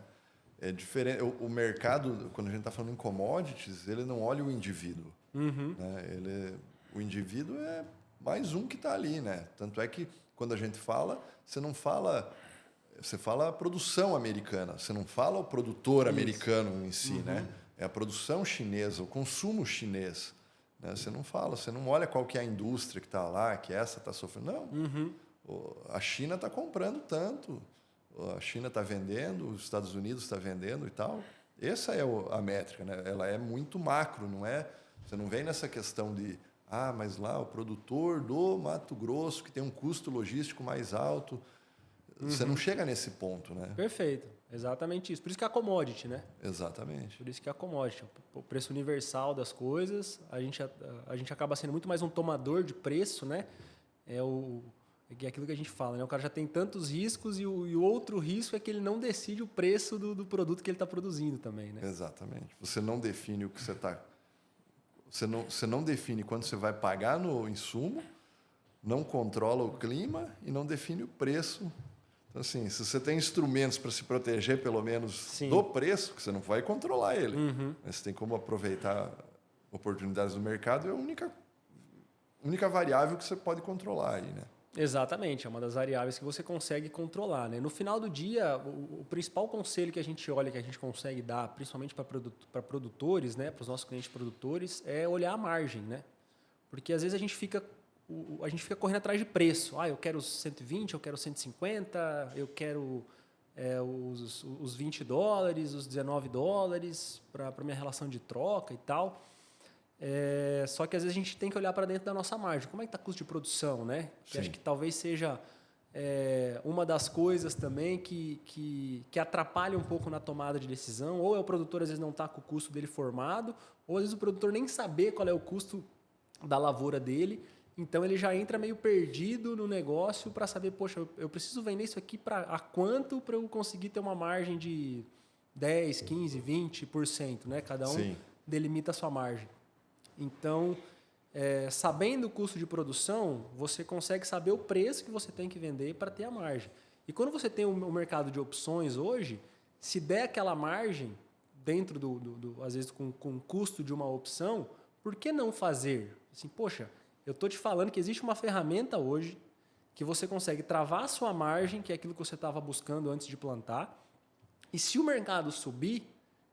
É diferente. O mercado, quando a gente está falando em commodities, ele não olha o indivíduo. Né? O indivíduo é mais um que está ali. Né? Tanto é que, quando a gente fala, você fala a produção americana, você não fala o produtor americano em si. Né? É a produção chinesa, o consumo chinês. Né? Você não olha qual que é a indústria que está lá, que essa está sofrendo. Não. A China está comprando tanto, a China está vendendo, os Estados Unidos está vendendo e tal. Essa é a métrica, né? Ela é muito macro, não é? Você não vem nessa questão de, mas lá o produtor do Mato Grosso, que tem um custo logístico mais alto. Você não chega nesse ponto, né? Perfeito, exatamente isso. Por isso que é a commodity, né? Exatamente. Por isso que é a commodity. O preço universal das coisas, a gente acaba sendo muito mais um tomador de preço, né? É aquilo que a gente fala, né? O cara já tem tantos riscos e o outro risco é que ele não decide o preço do produto que ele está produzindo também, né? Exatamente. Você não define o que você está... Você não define quanto você vai pagar no insumo, não controla o clima e não define o preço. Então, assim, se você tem instrumentos para se proteger, pelo menos, Sim. do preço, que você não vai controlar ele. Uhum. Mas você tem como aproveitar oportunidades do mercado, é a única variável que você pode controlar aí, né? Exatamente, é uma das variáveis que você consegue controlar, né? No final do dia, o principal conselho que a gente olha, que a gente consegue dar, principalmente para produtores, né, para os nossos clientes produtores, é olhar a margem, né? Porque às vezes a gente fica correndo atrás de preço. Ah, eu quero 120, eu quero 150, eu quero os $20, os $19 para minha relação de troca e tal. Só que às vezes a gente tem que olhar para dentro da nossa margem. Como é que está o custo de produção, né? Que acho que talvez seja uma das coisas também que atrapalha um pouco na tomada de decisão. Ou o produtor às vezes não está com o custo dele formado, ou às vezes o produtor nem saber qual é o custo da lavoura dele. Então ele já entra meio perdido no negócio para saber, poxa, eu preciso vender isso aqui a quanto para eu conseguir ter uma margem de 10, 15, 20%, né? Cada um delimita a sua margem. Então, sabendo o custo de produção, você consegue saber o preço que você tem que vender para ter a margem. E quando você tem o mercado de opções hoje, se der aquela margem, dentro às vezes com o custo de uma opção, por que não fazer? Assim, poxa, eu estou te falando que existe uma ferramenta hoje que você consegue travar a sua margem, que é aquilo que você estava buscando antes de plantar, e se o mercado subir,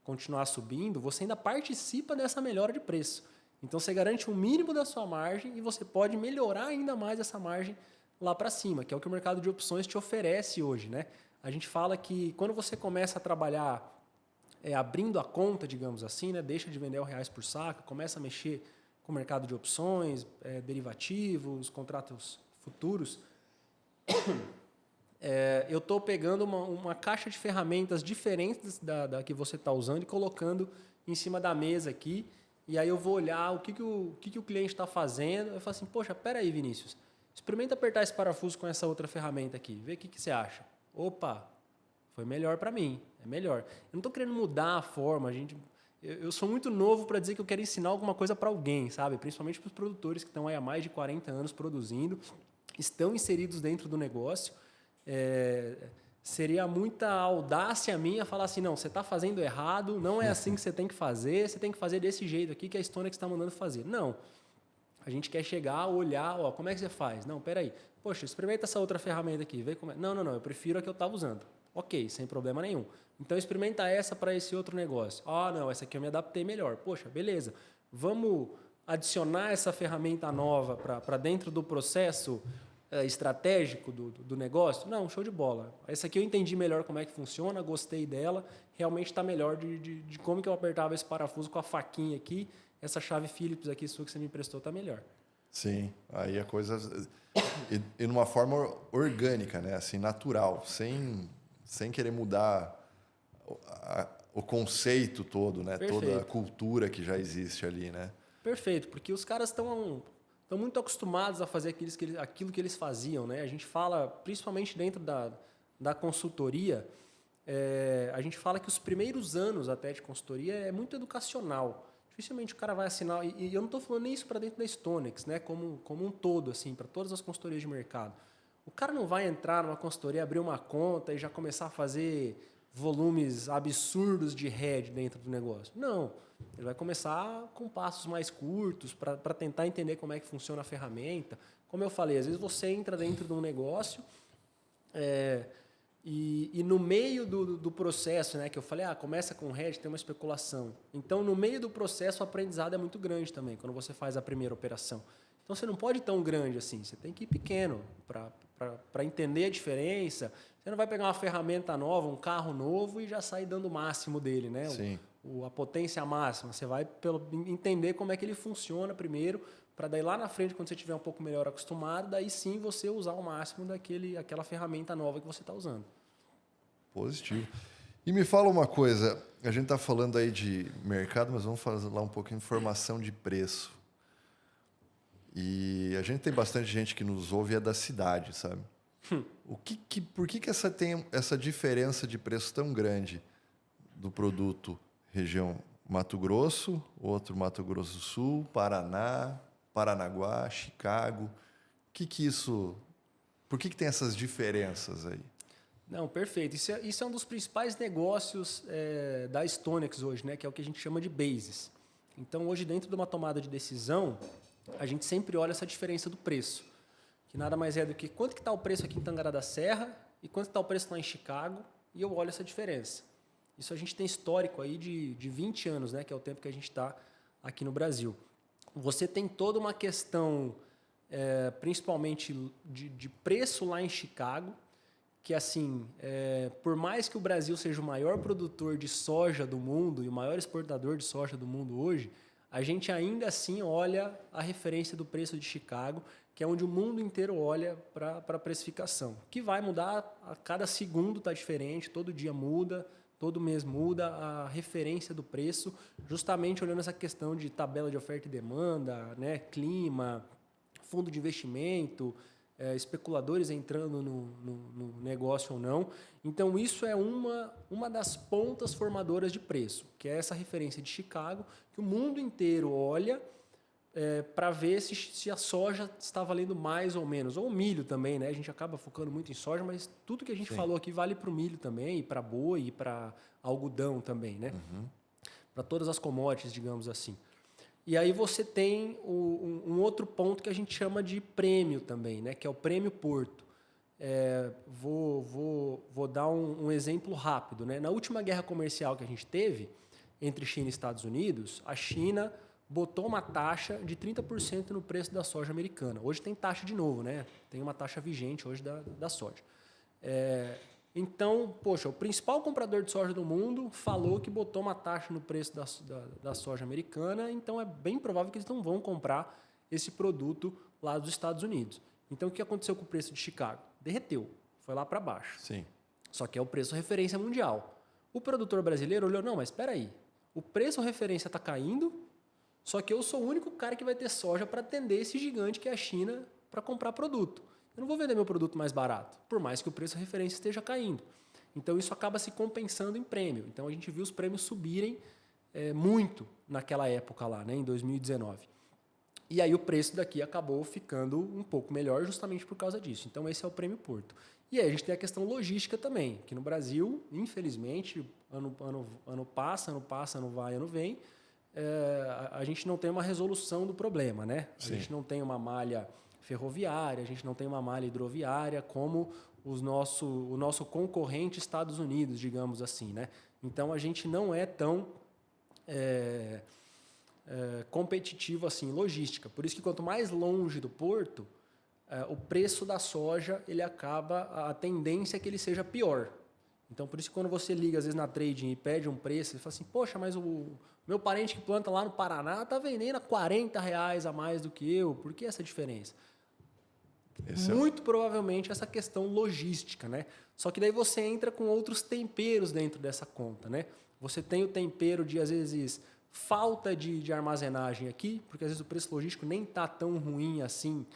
continuar subindo, você ainda participa dessa melhora de preço. Então, você garante um mínimo da sua margem e você pode melhorar ainda mais essa margem lá para cima, que é o que o mercado de opções te oferece hoje, né? A gente fala que quando você começa a trabalhar abrindo a conta, digamos assim, né? Deixa de vender R$1 por saco, começa a mexer com o mercado de opções, derivativos, contratos futuros, eu estou pegando uma caixa de ferramentas diferentes da que você está usando e colocando em cima da mesa aqui. E aí eu vou olhar o que o cliente está fazendo. Eu falo assim, poxa, peraí, Vinícius, experimenta apertar esse parafuso com essa outra ferramenta aqui. Vê o que você acha. Opa, foi melhor para mim, é melhor. Eu não estou querendo mudar a forma. Eu sou muito novo para dizer que eu quero ensinar alguma coisa para alguém, sabe? Principalmente para os produtores que estão aí há mais de 40 anos produzindo, estão inseridos dentro do negócio. Seria muita audácia minha falar assim, não, você está fazendo errado, não é assim que você tem que fazer desse jeito aqui que a Stonex está mandando fazer. Não. A gente quer chegar, olhar, como é que você faz? Não, peraí. Poxa, experimenta essa outra ferramenta aqui, vê como é. Não, eu prefiro a que eu estava usando. Ok, sem problema nenhum. Então experimenta essa para esse outro negócio. Não, essa aqui eu me adaptei melhor. Poxa, beleza. Vamos adicionar essa ferramenta nova para dentro do processo estratégico do negócio? Não, show de bola. Essa aqui eu entendi melhor como é que funciona, gostei dela, realmente está melhor de como que eu apertava esse parafuso com a faquinha aqui, essa chave Phillips aqui sua que você me emprestou está melhor. Sim, aí a coisa... E numa forma orgânica, né? Assim, natural, sem querer mudar o conceito todo, né? Perfeito. Toda a cultura que já existe ali, né? Perfeito, porque os caras estão muito acostumados a fazer aquilo que eles faziam, né? A gente fala, principalmente dentro da consultoria, a gente fala que os primeiros anos até de consultoria é muito educacional. Dificilmente o cara vai assinar, e eu não estou falando nem isso para dentro da Stonex, né? Como um todo, assim, para todas as consultorias de mercado. O cara não vai entrar numa consultoria, abrir uma conta e já começar a fazer volumes absurdos de hedge dentro do negócio. Não. Ele vai começar com passos mais curtos para tentar entender como é que funciona a ferramenta. Como eu falei, às vezes você entra dentro de um negócio e no meio do processo, né, que eu falei, começa com hedge, tem uma especulação. Então, no meio do processo, o aprendizado é muito grande também, quando você faz a primeira operação. Então, você não pode ir tão grande assim, você tem que ir pequeno para entender a diferença. Você não vai pegar uma ferramenta nova, um carro novo e já sair dando o máximo dele, né? Sim. A potência máxima. Você vai entender como é que ele funciona primeiro, para daí lá na frente, quando você estiver um pouco melhor acostumado, daí sim você usar o máximo daquela ferramenta nova que você está usando. Positivo. E me fala uma coisa, a gente está falando aí de mercado, mas vamos falar um pouquinho de formação de preço. E a gente tem bastante gente que nos ouve é da cidade, sabe? Por que tem essa diferença de preço tão grande do produto região Mato Grosso, outro Mato Grosso do Sul, Paraná, Paranaguá, Chicago? Por que tem essas diferenças aí? Não, perfeito. Isso é um dos principais negócios da Stonex hoje, né? Que é o que a gente chama de bases. Então, hoje, dentro de uma tomada de decisão, a gente sempre olha essa diferença do preço, que nada mais é do que quanto que está o preço aqui em Tangará da Serra e quanto está o preço lá em Chicago, e eu olho essa diferença. Isso a gente tem histórico aí de 20 anos, né? Que é o tempo que a gente está aqui no Brasil. Você tem toda uma questão, principalmente de preço lá em Chicago, que assim, por mais que o Brasil seja o maior produtor de soja do mundo e o maior exportador de soja do mundo hoje, a gente ainda assim olha a referência do preço de Chicago, que é onde o mundo inteiro olha para a precificação, que vai mudar, a cada segundo está diferente, todo dia muda, todo mês muda a referência do preço, justamente olhando essa questão de tabela de oferta e demanda, né, clima, fundo de investimento, especuladores entrando no negócio ou não. Então, isso é uma das pontas formadoras de preço, que é essa referência de Chicago, que o mundo inteiro olha para ver se a soja está valendo mais ou menos. Ou o milho também, né? A gente acaba focando muito em soja, mas tudo que a gente falou aqui vale para o milho também, e para boi, e para algodão também, né? Para todas as commodities, digamos assim. E aí você tem um outro ponto que a gente chama de prêmio também, né? Que é o prêmio Porto. Vou dar um exemplo rápido, né? Na última guerra comercial que a gente teve entre China e Estados Unidos, a China botou uma taxa de 30% no preço da soja americana. Hoje tem taxa de novo, né? Tem uma taxa vigente hoje da soja. Então, poxa, o principal comprador de soja do mundo falou que botou uma taxa no preço da soja americana, então é bem provável que eles não vão comprar esse produto lá dos Estados Unidos. Então, o que aconteceu com o preço de Chicago? Derreteu, foi lá para baixo. Sim. Só que é o preço referência mundial. O produtor brasileiro olhou, não, mas espera aí, o preço referência está caindo, só que eu sou o único cara que vai ter soja para atender esse gigante que é a China para comprar produto. Eu não vou vender meu produto mais barato, por mais que o preço referência esteja caindo. Então, isso acaba se compensando em prêmio. Então, a gente viu os prêmios subirem muito naquela época lá, né, em 2019. E aí o preço daqui acabou ficando um pouco melhor justamente por causa disso. Então, esse é o prêmio Porto. E aí a gente tem a questão logística também, que no Brasil, infelizmente, ano passa, ano vai, ano vem, a gente não tem uma resolução do problema, né? A gente não tem uma malha ferroviária, a gente não tem uma malha hidroviária como o nosso concorrente Estados Unidos, digamos assim, né? Então, a gente não é tão competitivo assim em logística. Por isso que quanto mais longe do porto, o preço da soja, a tendência é que ele seja pior. Então, por isso que quando você liga, às vezes, na trading e pede um preço, você fala assim, poxa, mas o meu parente que planta lá no Paraná está vendendo a R$40 a mais do que eu. Por que essa diferença? Muito provavelmente essa questão logística, né? Só que daí você entra com outros temperos dentro dessa conta, né? Você tem o tempero de, às vezes, falta de armazenagem aqui, porque às vezes o preço logístico nem está tão ruim assim.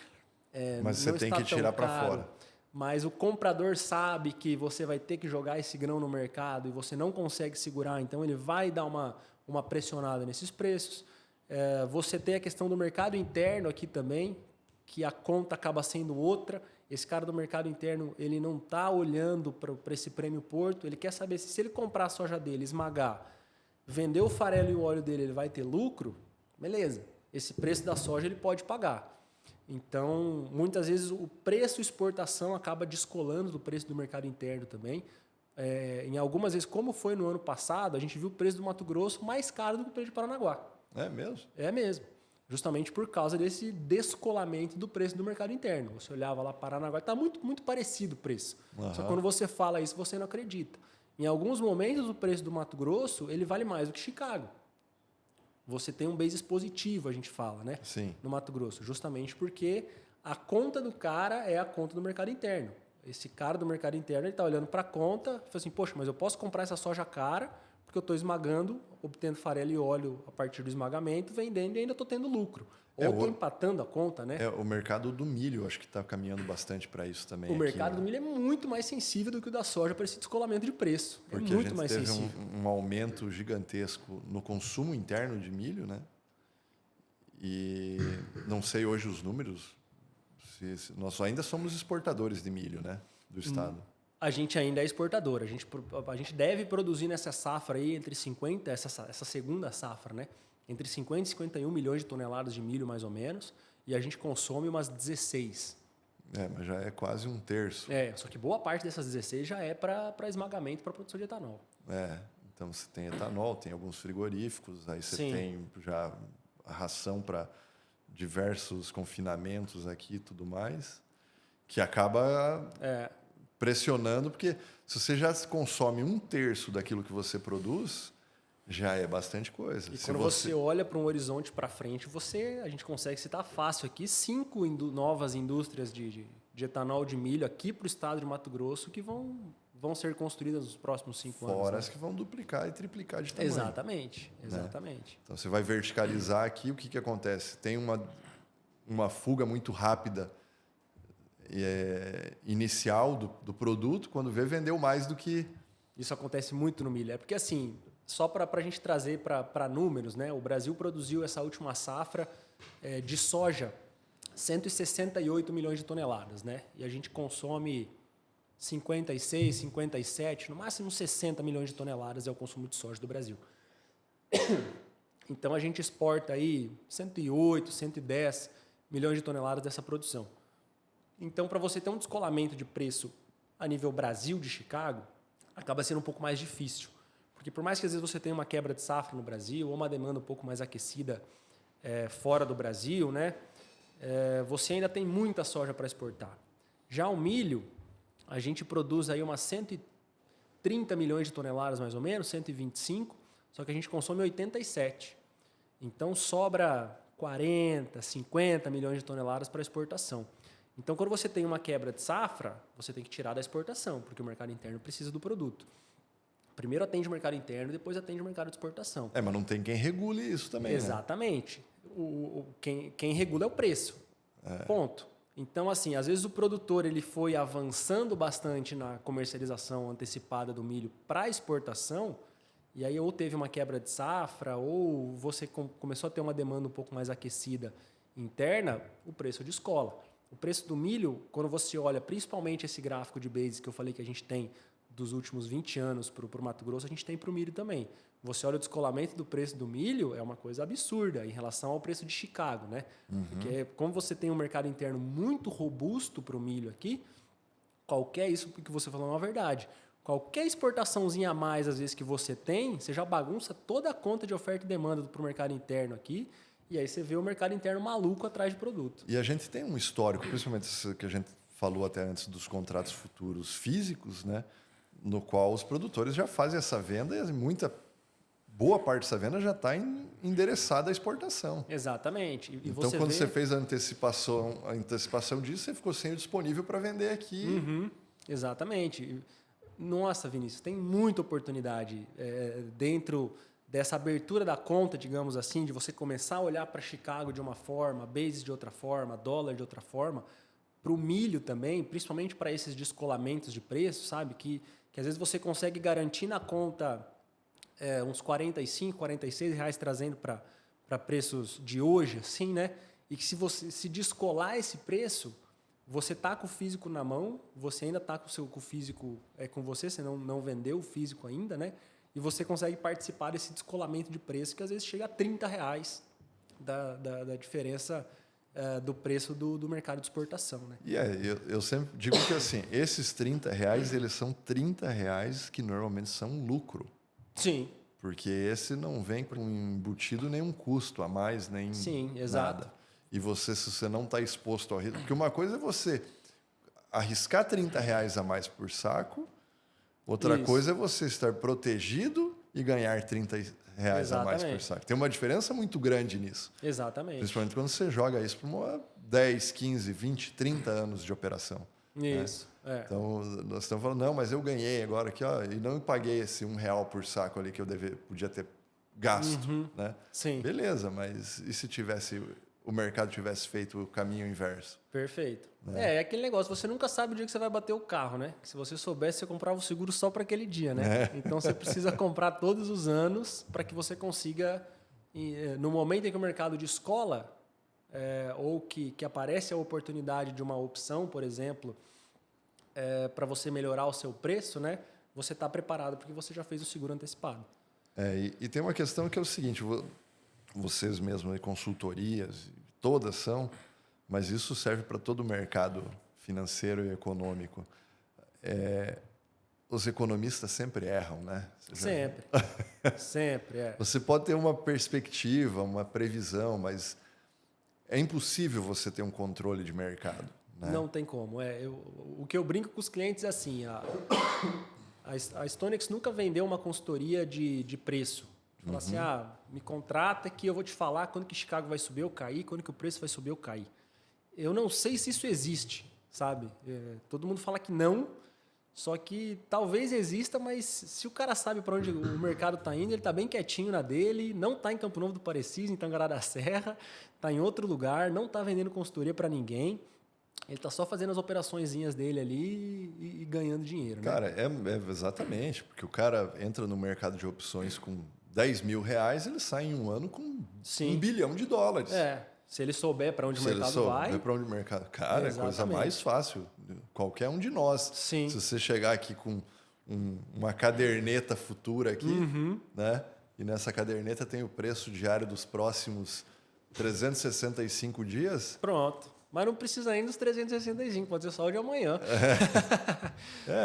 Mas você tem que tirar para fora. Mas o comprador sabe que você vai ter que jogar esse grão no mercado e você não consegue segurar, então ele vai dar uma pressionada nesses preços. Você tem a questão do mercado interno aqui também, que a conta acaba sendo outra. Esse cara do mercado interno, ele não está olhando para esse prêmio Porto, ele quer saber se ele comprar a soja dele, esmagar, vender o farelo e o óleo dele, ele vai ter lucro, beleza. Esse preço da soja ele pode pagar. Então, muitas vezes o preço exportação acaba descolando do preço do mercado interno também. Em algumas vezes, como foi no ano passado, a gente viu o preço do Mato Grosso mais caro do que o preço de Paranaguá. É mesmo? É mesmo. Justamente por causa desse descolamento do preço do mercado interno. Você olhava lá Paranaguá, está muito, muito parecido o preço. Só que quando você fala isso, você não acredita. Em alguns momentos, o preço do Mato Grosso ele vale mais do que Chicago. Você tem um basis positivo, a gente fala, né? Sim. No Mato Grosso, justamente porque a conta do cara é a conta do mercado interno. Esse cara do mercado interno está olhando para a conta e fala assim, poxa, mas eu posso comprar essa soja cara porque eu estou esmagando, obtendo farelo e óleo a partir do esmagamento, vendendo e ainda estou tendo lucro. Ou estou empatando a conta, né? O mercado do milho, acho que está caminhando bastante para isso também. O mercado do milho é muito mais sensível do que o da soja para esse descolamento de preço. Porque é muito a gente mais teve sensível. um aumento gigantesco no consumo interno de milho, né? E não sei hoje os números. Nós ainda somos exportadores de milho, né? Do estado. A gente ainda é exportador. A gente deve produzir nessa safra aí entre 50, essa segunda safra, né? Entre 50 e 51 milhões de toneladas de milho, mais ou menos. E a gente consome umas 16. Mas já é quase um terço. Só que boa parte dessas 16 já é para esmagamento, para produção de etanol. Então você tem etanol, tem alguns frigoríficos, aí você tem já a ração para diversos confinamentos aqui e tudo mais, que acaba pressionando, porque se você já consome um terço daquilo que você produz, já é bastante coisa. E quando você olha para um horizonte para frente, a gente consegue citar fácil aqui 5 novas indústrias de etanol de milho aqui para o estado de Mato Grosso que vão ser construídas nos próximos 5 anos. Fora as que vão duplicar e triplicar de tamanho. Exatamente. Né? Então você vai verticalizar aqui, o que acontece? Tem uma fuga muito rápida inicial do produto, quando vendeu mais do que... Isso acontece muito no milho. É porque assim... Só para a gente trazer para números, né? O Brasil produziu essa última safra de soja 168 milhões de toneladas, né? E a gente consome 56, 57, no máximo 60 milhões de toneladas é o consumo de soja do Brasil. Então a gente exporta aí 108, 110 milhões de toneladas dessa produção. Então, para você ter um descolamento de preço a nível Brasil de Chicago, acaba sendo um pouco mais difícil. Porque por mais que às vezes você tenha uma quebra de safra no Brasil ou uma demanda um pouco mais aquecida fora do Brasil, né, você ainda tem muita soja para exportar. Já o milho, a gente produz aí umas 130 milhões de toneladas mais ou menos, 125, só que a gente consome 87. Então sobra 40, 50 milhões de toneladas para exportação. Então quando você tem uma quebra de safra, você tem que tirar da exportação, porque o mercado interno precisa do produto. Primeiro atende o mercado interno, depois atende o mercado de exportação. Mas não tem quem regule isso também, exatamente. Né? Quem regula é o preço. Ponto. Então, assim, às vezes o produtor ele foi avançando bastante na comercialização antecipada do milho para exportação, e aí ou teve uma quebra de safra, ou você começou a ter uma demanda um pouco mais aquecida interna, o preço descola. O preço do milho, quando você olha principalmente esse gráfico de basis que eu falei que a gente tem dos últimos 20 anos para o Mato Grosso, a gente tem para o milho também. Você olha o descolamento do preço do milho, é uma coisa absurda em relação ao preço de Chicago, né? Porque como você tem um mercado interno muito robusto para o milho aqui, isso que você falou é uma verdade. Qualquer exportaçãozinha a mais, às vezes, que você tem, você já bagunça toda a conta de oferta e demanda para o mercado interno aqui, e aí você vê o mercado interno maluco atrás de produto. E a gente tem um histórico, principalmente isso que a gente falou até antes dos contratos futuros físicos, né? No qual os produtores já fazem essa venda e boa parte dessa venda já está endereçada à exportação. Exatamente. Então, quando você fez a antecipação disso, você ficou sem o disponível para vender aqui. Exatamente. Nossa, Vinícius, tem muita oportunidade dentro dessa abertura da conta, digamos assim, de você começar a olhar para Chicago de uma forma, basis de outra forma, dólar de outra forma, para o milho também, principalmente para esses descolamentos de preço, sabe? Que às vezes você consegue garantir na conta uns 45, 46 reais trazendo para preços de hoje, assim, né? E que se você se descolar esse preço, você está com o físico na mão, você ainda está com o físico com você não vendeu o físico ainda, né? E você consegue participar desse descolamento de preço que às vezes chega a 30 reais da diferença do preço do mercado de exportação, né? E eu sempre digo que assim, esses 30 reais, eles são 30 reais que normalmente são lucro. Sim. Porque esse não vem com embutido nenhum custo a mais, nem nada. E se você não está exposto ao risco... Porque uma coisa é você arriscar 30 reais a mais por saco, outra coisa é você estar protegido e ganhar 30 reais a mais por saco. Tem uma diferença muito grande nisso. Exatamente. Principalmente quando você joga isso para 10, 15, 20, 30 anos de operação. Isso. Né? Então, nós estamos falando, não, mas eu ganhei agora aqui, ó, e não paguei esse R$1 por saco ali que eu podia ter gasto. Né? Sim. Beleza, mas e se tivesse o mercado tivesse feito o caminho inverso. Perfeito. É aquele negócio, você nunca sabe o dia que você vai bater o carro, né? Se você soubesse, você comprava o seguro só para aquele dia, né? Então você precisa comprar todos os anos para que você consiga, no momento em que o mercado descola, ou que aparece a oportunidade de uma opção, por exemplo, para você melhorar o seu preço, né? Você está preparado porque você já fez o seguro antecipado. E tem uma questão que é o seguinte, vocês mesmos, consultorias, todas são, mas isso serve para todo o mercado financeiro e econômico. Os economistas sempre erram, né? Sempre. Sempre, Você pode ter uma perspectiva, uma previsão, mas é impossível você ter um controle de mercado. Né? Não tem como. O que eu brinco com os clientes é assim, a StoneX nunca vendeu uma consultoria de preço. Fala assim, me contrata que eu vou te falar quando que Chicago vai subir ou cair, quando que o preço vai subir ou cair. Eu não sei se isso existe, sabe? Todo mundo fala que não, só que talvez exista, mas se o cara sabe para onde o mercado está indo, ele está bem quietinho na dele, não está em Campo Novo do Parecis, em Tangará da Serra, está em outro lugar, não está vendendo consultoria para ninguém. Ele está só fazendo as operaçõezinhas dele ali e ganhando dinheiro. Né? Cara, exatamente, porque o cara entra no mercado de opções com R$10.000, ele sai em um ano com $1 bilhão. Se ele souber para onde o mercado vai. Para onde o mercado. Cara, é a coisa mais fácil. Qualquer um de nós. Sim. Se você chegar aqui com uma caderneta futura aqui, né? E nessa caderneta tem o preço diário dos próximos 365 dias. Pronto. Mas não precisa ainda dos 365, pode ser só o de amanhã.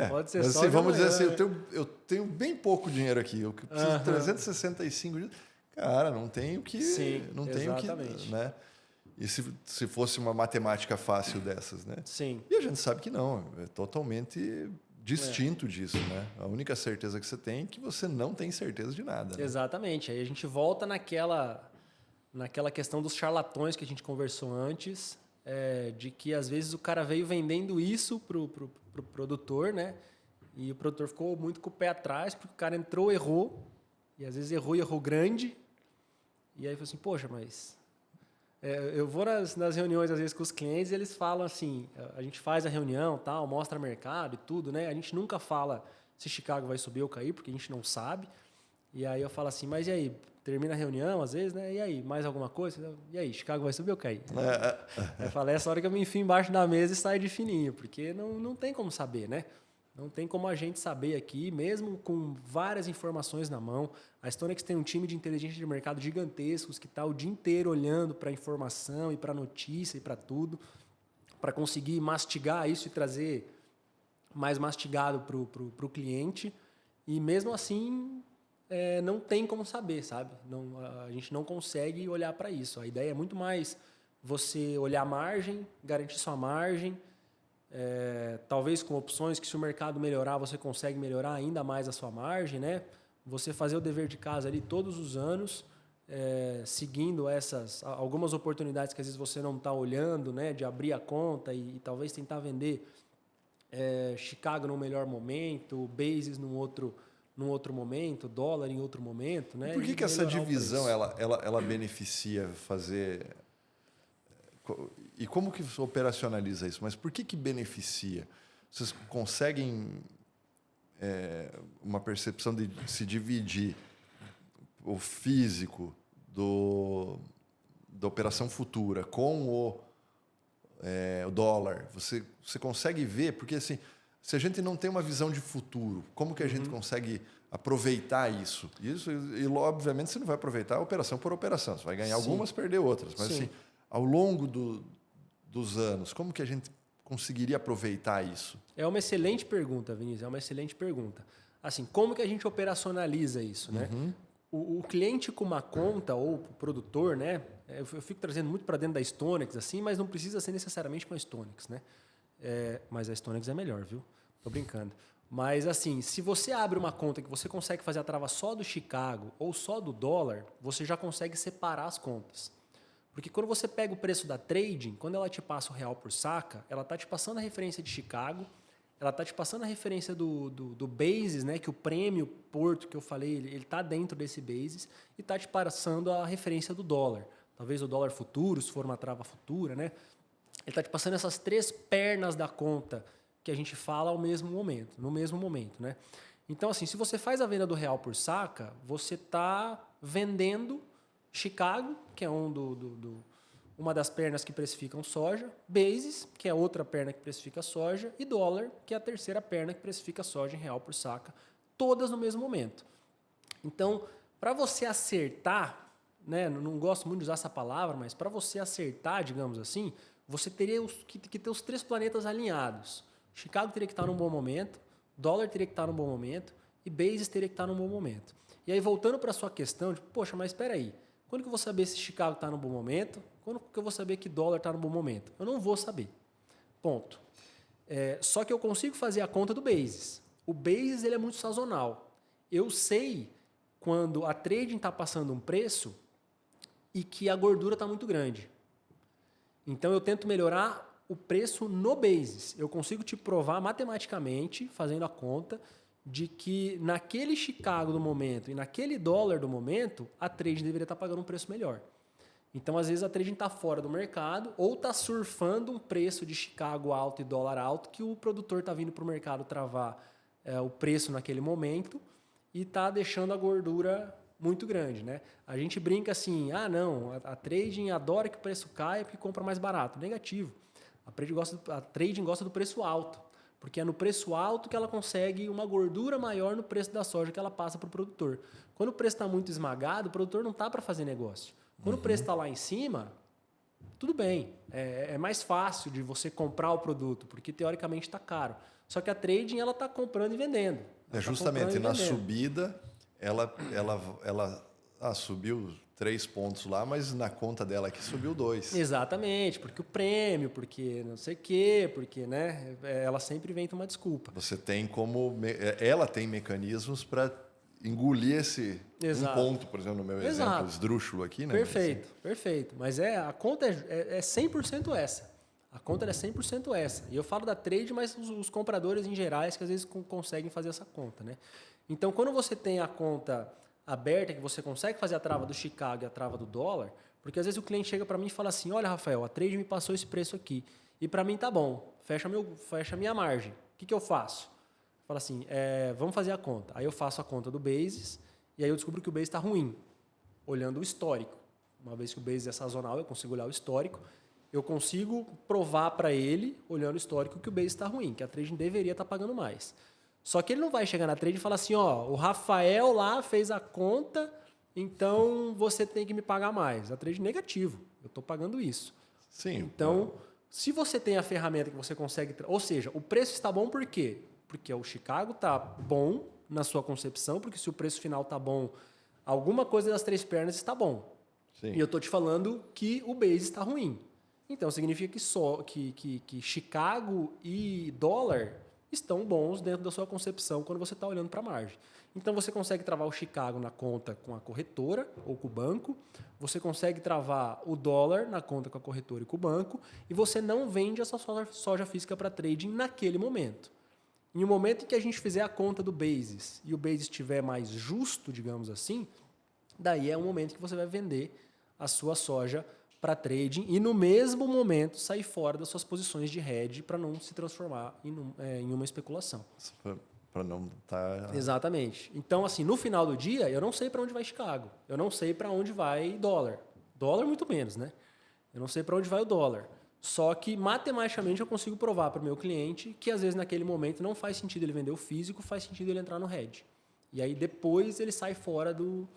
Pode ser só o de vamos amanhã. dizer assim, eu tenho bem pouco dinheiro aqui, eu preciso de 365 dias. Cara, não tenho que... Sim, não exatamente. Tenho que, né? E se fosse uma matemática fácil dessas, né? Sim. E a gente sabe que não, é totalmente distinto disso, né? A única certeza que você tem é que você não tem certeza de nada. Né? Exatamente. Aí a gente volta naquela questão dos charlatões que a gente conversou antes, de que às vezes o cara veio vendendo isso pro produtor, né? E o produtor ficou muito com o pé atrás, porque o cara entrou, errou, e às vezes errou grande, e aí falou assim, poxa, mas... eu vou nas reuniões, às vezes, com os clientes, e eles falam assim, a gente faz a reunião, tal, mostra mercado e tudo, né? A gente nunca fala se Chicago vai subir ou cair, porque a gente não sabe. E aí eu falo assim, mas e aí? Termina a reunião, às vezes, né? E aí, mais alguma coisa? E aí, Chicago vai subir ou cair? Aí eu falo, essa hora que eu me enfio embaixo da mesa e saio de fininho, porque não tem como saber, né? Não tem como a gente saber aqui, mesmo com várias informações na mão. A StoneX tem um time de inteligência de mercado gigantescos que está o dia inteiro olhando para a informação e para a notícia e para tudo, para conseguir mastigar isso e trazer mais mastigado para o cliente. E mesmo assim, não tem como saber, sabe? A gente não consegue olhar para isso. A ideia é muito mais você olhar a margem, garantir sua margem, talvez com opções que, se o mercado melhorar, você consegue melhorar ainda mais a sua margem, né? Você fazer o dever de casa ali todos os anos, seguindo algumas oportunidades que às vezes você não está olhando, né? De abrir a conta e talvez tentar vender Chicago num melhor momento, Bases num outro momento, dólar em outro momento, né? Por que essa divisão ela beneficia fazer... E como que você operacionaliza isso? Mas por que beneficia? Vocês conseguem uma percepção de se dividir o físico da operação futura com o dólar? Você consegue ver? Porque assim, se a gente não tem uma visão de futuro, como que a gente consegue aproveitar isso? E obviamente você não vai aproveitar operação por operação. Você vai ganhar algumas, perder outras. Mas assim, ao longo dos anos, como que a gente conseguiria aproveitar isso? É uma excelente pergunta, Vinícius, é uma excelente pergunta. Assim, como que a gente operacionaliza isso, né? O cliente com uma conta ou o produtor, né? Eu fico trazendo muito para dentro da StoneX, assim, mas não precisa ser necessariamente com a StoneX, né? Mas a StoneX é melhor, viu? Tô brincando. Mas assim, se você abre uma conta que você consegue fazer a trava só do Chicago ou só do dólar, você já consegue separar as contas. Porque quando você pega o preço da trading, quando ela te passa o real por saca, ela está te passando a referência de Chicago, ela está te passando a referência do Bases, né? Que o prêmio Porto que eu falei, ele está dentro desse Bases, e está te passando a referência do dólar. talvez o dólar futuro, se for uma trava futura, né? Ele está te passando essas 3 pernas da conta que a gente fala no mesmo momento, né? Então, assim, se você faz a venda do real por saca, você está vendendo Chicago, que é uma das pernas que precificam soja, Basis, que é outra perna que precifica soja, e dólar, que é a terceira perna que precifica soja em real por saca, todas no mesmo momento. Então, para você acertar, né, não gosto muito de usar essa palavra, mas para você acertar, digamos assim, você teria que ter os 3 planetas alinhados. Chicago teria que estar num bom momento, dólar teria que estar num bom momento e Basis teria que estar num bom momento. E aí, voltando para a sua questão, de, poxa, mas espera aí, quando que eu vou saber se Chicago está num bom momento? Quando que eu vou saber que dólar está num bom momento? Eu não vou saber. Ponto. Só que eu consigo fazer a conta do Basis. O Basis ele é muito sazonal. Eu sei quando a trading está passando um preço e que a gordura está muito grande. Então, eu tento melhorar o preço no Basis. Eu consigo te provar matematicamente, fazendo a conta, de que naquele Chicago do momento e naquele dólar do momento, a trading deveria estar pagando um preço melhor. Então, às vezes, a trading está fora do mercado ou está surfando um preço de Chicago alto e dólar alto que o produtor está vindo para o mercado travar o preço naquele momento e está deixando a gordura muito grande, né? A gente brinca assim, não, a trading adora que o preço caia porque compra mais barato. Negativo. A trading gosta do preço alto, porque é no preço alto que ela consegue uma gordura maior no preço da soja que ela passa para o produtor. Quando o preço está muito esmagado, o produtor não está para fazer negócio. Quando o preço está lá em cima, tudo bem. É mais fácil de você comprar o produto, porque teoricamente está caro. Só que a trading ela está comprando e vendendo. Justamente na subida, ela subiu 3 pontos lá, mas na conta dela aqui subiu 2. Exatamente, porque o prêmio, porque não sei o quê, porque né, ela sempre inventa uma desculpa. Você tem ela tem mecanismos para engolir esse um ponto, por exemplo, no meu exemplo esdrúxulo aqui, né? Perfeito. Mas a conta é 100% essa. A conta é 100% essa. E eu falo da trade, mas os compradores em gerais que às vezes conseguem fazer essa conta, né? Então, quando você tem a conta aberta, que você consegue fazer a trava do Chicago e a trava do dólar, porque às vezes o cliente chega para mim e fala assim, olha, Rafael, a trade me passou esse preço aqui e para mim tá bom, fecha a minha margem. O que eu faço? Fala assim, vamos fazer a conta. Aí eu faço a conta do Basis e aí eu descubro que o Basis está ruim, olhando o histórico. Uma vez que o Basis é sazonal, eu consigo olhar o histórico, eu consigo provar para ele, olhando o histórico, que o Basis está ruim, que a trading deveria estar pagando mais. Só que ele não vai chegar na trade e falar assim, o Rafael lá fez a conta, então você tem que me pagar mais. A trade negativo, eu estou pagando isso. Sim. Então, se você tem a ferramenta que você consegue... Ou seja, o preço está bom por quê? Porque o Chicago está bom na sua concepção, porque se o preço final está bom, alguma coisa das 3 pernas está bom. Sim. E eu estou te falando que o Basis está ruim. Então, significa que Chicago e dólar estão bons dentro da sua concepção quando você está olhando para a margem. Então, você consegue travar o Chicago na conta com a corretora ou com o banco, você consegue travar o dólar na conta com a corretora e com o banco, e você não vende essa soja física para trading naquele momento. Em um momento em que a gente fizer a conta do Basis e o Basis estiver mais justo, digamos assim, daí é um momento que você vai vender a sua soja para trading e no mesmo momento sair fora das suas posições de hedge para não se transformar em uma especulação. Para não estar... Exatamente. Então, assim, no final do dia, eu não sei para onde vai Chicago. Eu não sei para onde vai dólar. Dólar muito menos, né? Eu não sei para onde vai o dólar. Só que, matematicamente, eu consigo provar para o meu cliente que, às vezes, naquele momento, não faz sentido ele vender o físico, faz sentido ele entrar no hedge. E aí, depois, ele sai fora do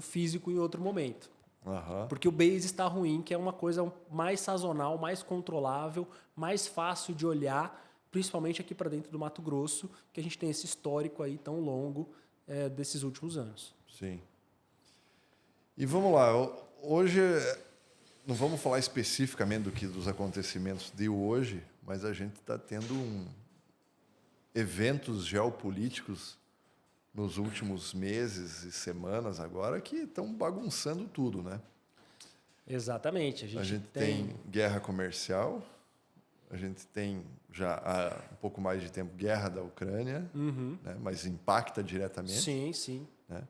físico em outro momento. Uhum. Porque o Basis está ruim, que é uma coisa mais sazonal, mais controlável, mais fácil de olhar, principalmente aqui para dentro do Mato Grosso, que a gente tem esse histórico aí tão longo desses últimos anos. Sim. E vamos lá, hoje não vamos falar especificamente dos acontecimentos de hoje, mas a gente está tendo eventos geopolíticos nos últimos meses e semanas agora que estão bagunçando tudo, né? Exatamente. A gente tem guerra comercial, a gente tem já há um pouco mais de tempo guerra da Ucrânia, né? Mas impacta diretamente. Sim. Né?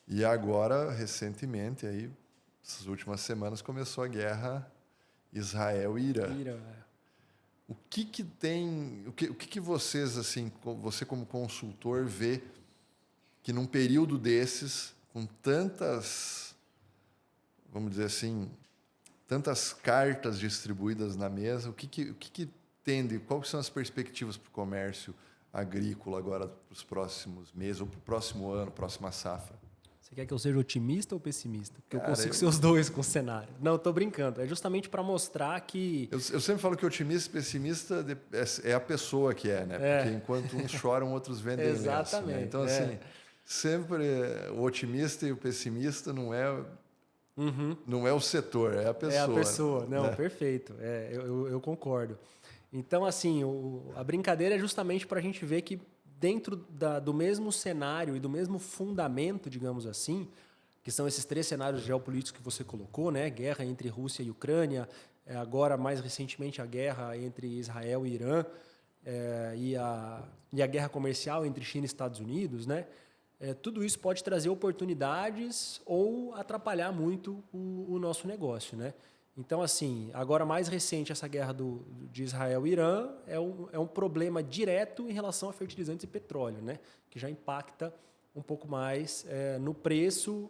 E agora, recentemente, aí, essas últimas semanas começou a guerra Israel e Irã. O que tem, o que vocês, assim, você como consultor vê que num período desses, com tantas, vamos dizer assim, tantas cartas distribuídas na mesa, o que tende, quais são as perspectivas para o comércio agrícola agora para os próximos meses, ou para o próximo ano, próxima safra? Você quer que eu seja otimista ou pessimista? Porque Cara, eu consigo ser os dois com o cenário. Não, estou brincando. É justamente para mostrar que... Eu sempre falo que otimista e pessimista é a pessoa que é, né? Porque enquanto uns choram, outros vendem lenço, né? Exatamente. Então, assim, sempre o otimista e o pessimista não é o setor, é a pessoa. É a pessoa. Não, né? perfeito. Eu concordo. Então, assim, a brincadeira é justamente para a gente ver que dentro do mesmo cenário e do mesmo fundamento, digamos assim, que são esses 3 cenários geopolíticos que você colocou, né? Guerra entre Rússia e Ucrânia, agora, mais recentemente, a guerra entre Israel e Irã, e a guerra comercial entre China e Estados Unidos, né? Tudo isso pode trazer oportunidades ou atrapalhar muito o nosso negócio, né? Então, assim, agora mais recente, essa guerra de Israel e Irã é um problema direto em relação a fertilizantes e petróleo, né? Que já impacta um pouco mais no preço,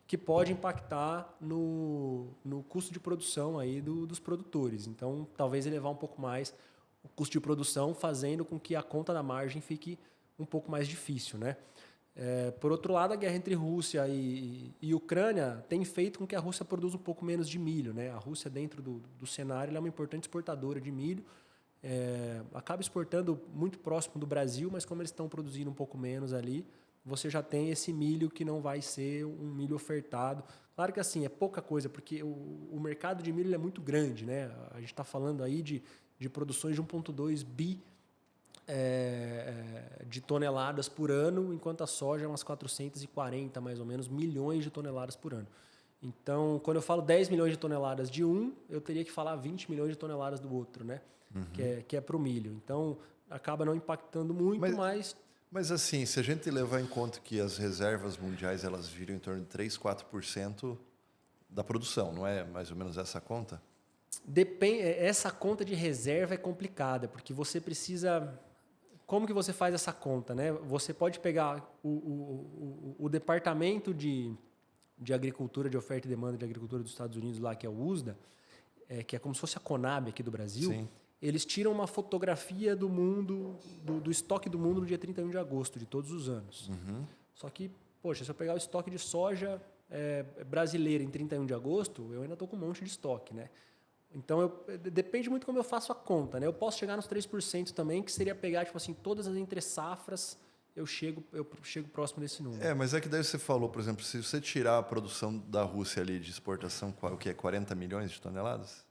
que pode impactar no custo de produção aí dos produtores. Então, talvez elevar um pouco mais o custo de produção, fazendo com que a conta da margem fique um pouco mais difícil, né? Por outro lado, a guerra entre Rússia e Ucrânia tem feito com que a Rússia produza um pouco menos de milho, né? A Rússia, dentro do cenário, ela é uma importante exportadora de milho, acaba exportando muito próximo do Brasil, mas como eles estão produzindo um pouco menos ali, você já tem esse milho que não vai ser um milho ofertado. Claro que assim, é pouca coisa, porque o mercado de milho é muito grande, né? A gente está falando aí de produções de 1,2 bi de toneladas por ano, enquanto a soja é umas 440, mais ou menos, milhões de toneladas por ano. Então, quando eu falo 10 milhões de toneladas de um, eu teria que falar 20 milhões de toneladas do outro, né? Que é para o milho. Então, acaba não impactando muito, Mas assim, se a gente levar em conta que as reservas mundiais elas viram em torno de 3, 4% da produção, não é mais ou menos essa conta? Essa conta de reserva é complicada, porque você precisa... Como que você faz essa conta, né? Você pode pegar o departamento de agricultura, de oferta e demanda de agricultura dos Estados Unidos, lá, que é o USDA, que é como se fosse a Conab aqui do Brasil. Sim. Eles tiram uma fotografia do mundo, do estoque do mundo no dia 31 de agosto de todos os anos. Só que, poxa, se eu pegar o estoque de soja brasileiro em 31 de agosto, eu ainda estou com um monte de estoque, né? Então, depende muito como eu faço a conta, né? Eu posso chegar nos 3% também, que seria pegar, tipo assim, todas as entre-safras, eu chego próximo desse número. Mas é que daí você falou, por exemplo, se você tirar a produção da Rússia ali de exportação, o que é 40 milhões de toneladas?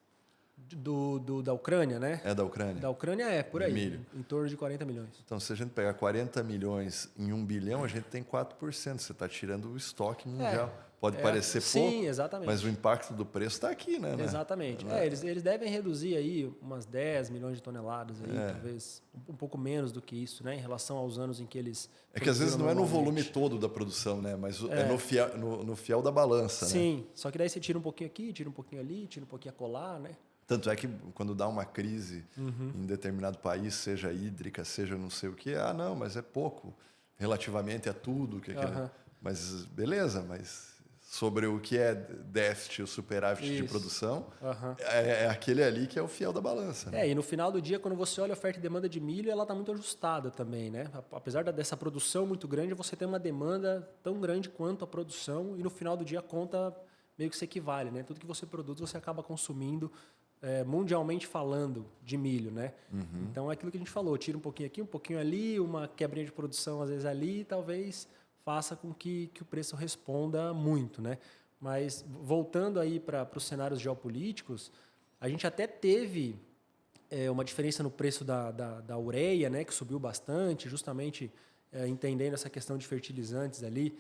Da Ucrânia, né? Da Ucrânia? Da Ucrânia por aí, milho. em torno de 40 milhões. Então, se a gente pegar 40 milhões em 1 bilhão, a gente tem 4%. Você está tirando o estoque mundial. Pode parecer pouco, sim, exatamente. Mas o impacto do preço está aqui, né? Exatamente. Eles devem reduzir aí umas 10 milhões de toneladas, aí, talvez um pouco menos do que isso, né? Em relação aos anos em que eles... É que às vezes não é no volume todo da produção, né? Mas é no fiel da balança, sim, né? Só que daí você tira um pouquinho aqui, tira um pouquinho ali, tira um pouquinho acolá, né? Tanto é que quando dá uma crise em determinado país, seja hídrica, seja não sei o quê, não, mas é pouco, relativamente a tudo. Mas beleza, mas sobre o que é déficit ou superávit de produção, é aquele ali que é o fiel da balança. Né? E no final do dia, quando você olha a oferta e demanda de milho, ela está muito ajustada também, né? Apesar dessa produção muito grande, você tem uma demanda tão grande quanto a produção e no final do dia a conta meio que se equivale, né? Tudo que você produz, você acaba consumindo mundialmente falando de milho, né? Então é aquilo que a gente falou, tira um pouquinho aqui, um pouquinho ali, uma quebrinha de produção às vezes ali, talvez faça com que o preço responda muito, né? Mas voltando aí para os cenários geopolíticos, a gente até teve uma diferença no preço da ureia, né? Que subiu bastante, justamente entendendo essa questão de fertilizantes ali,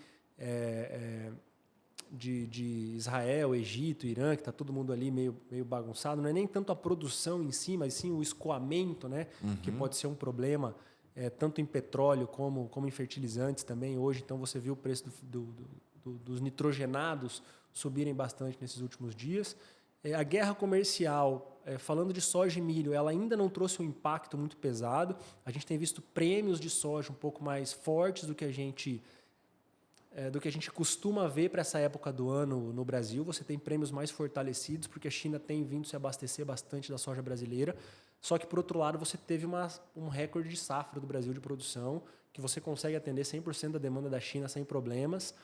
de Israel, Egito, Irã, que está todo mundo ali meio bagunçado. Não é nem tanto a produção em si, mas sim o escoamento, né? Que pode ser um problema, tanto em petróleo como em fertilizantes também hoje. Então, você viu o preço dos nitrogenados subirem bastante nesses últimos dias. A guerra comercial, falando de soja e milho, ela ainda não trouxe um impacto muito pesado. A gente tem visto prêmios de soja um pouco mais fortes do que a gente costuma ver para essa época do ano no Brasil. Você tem prêmios mais fortalecidos, porque a China tem vindo se abastecer bastante da soja brasileira. Só que, por outro lado, você teve um recorde de safra do Brasil de produção, que você consegue atender 100% da demanda da China sem problemas.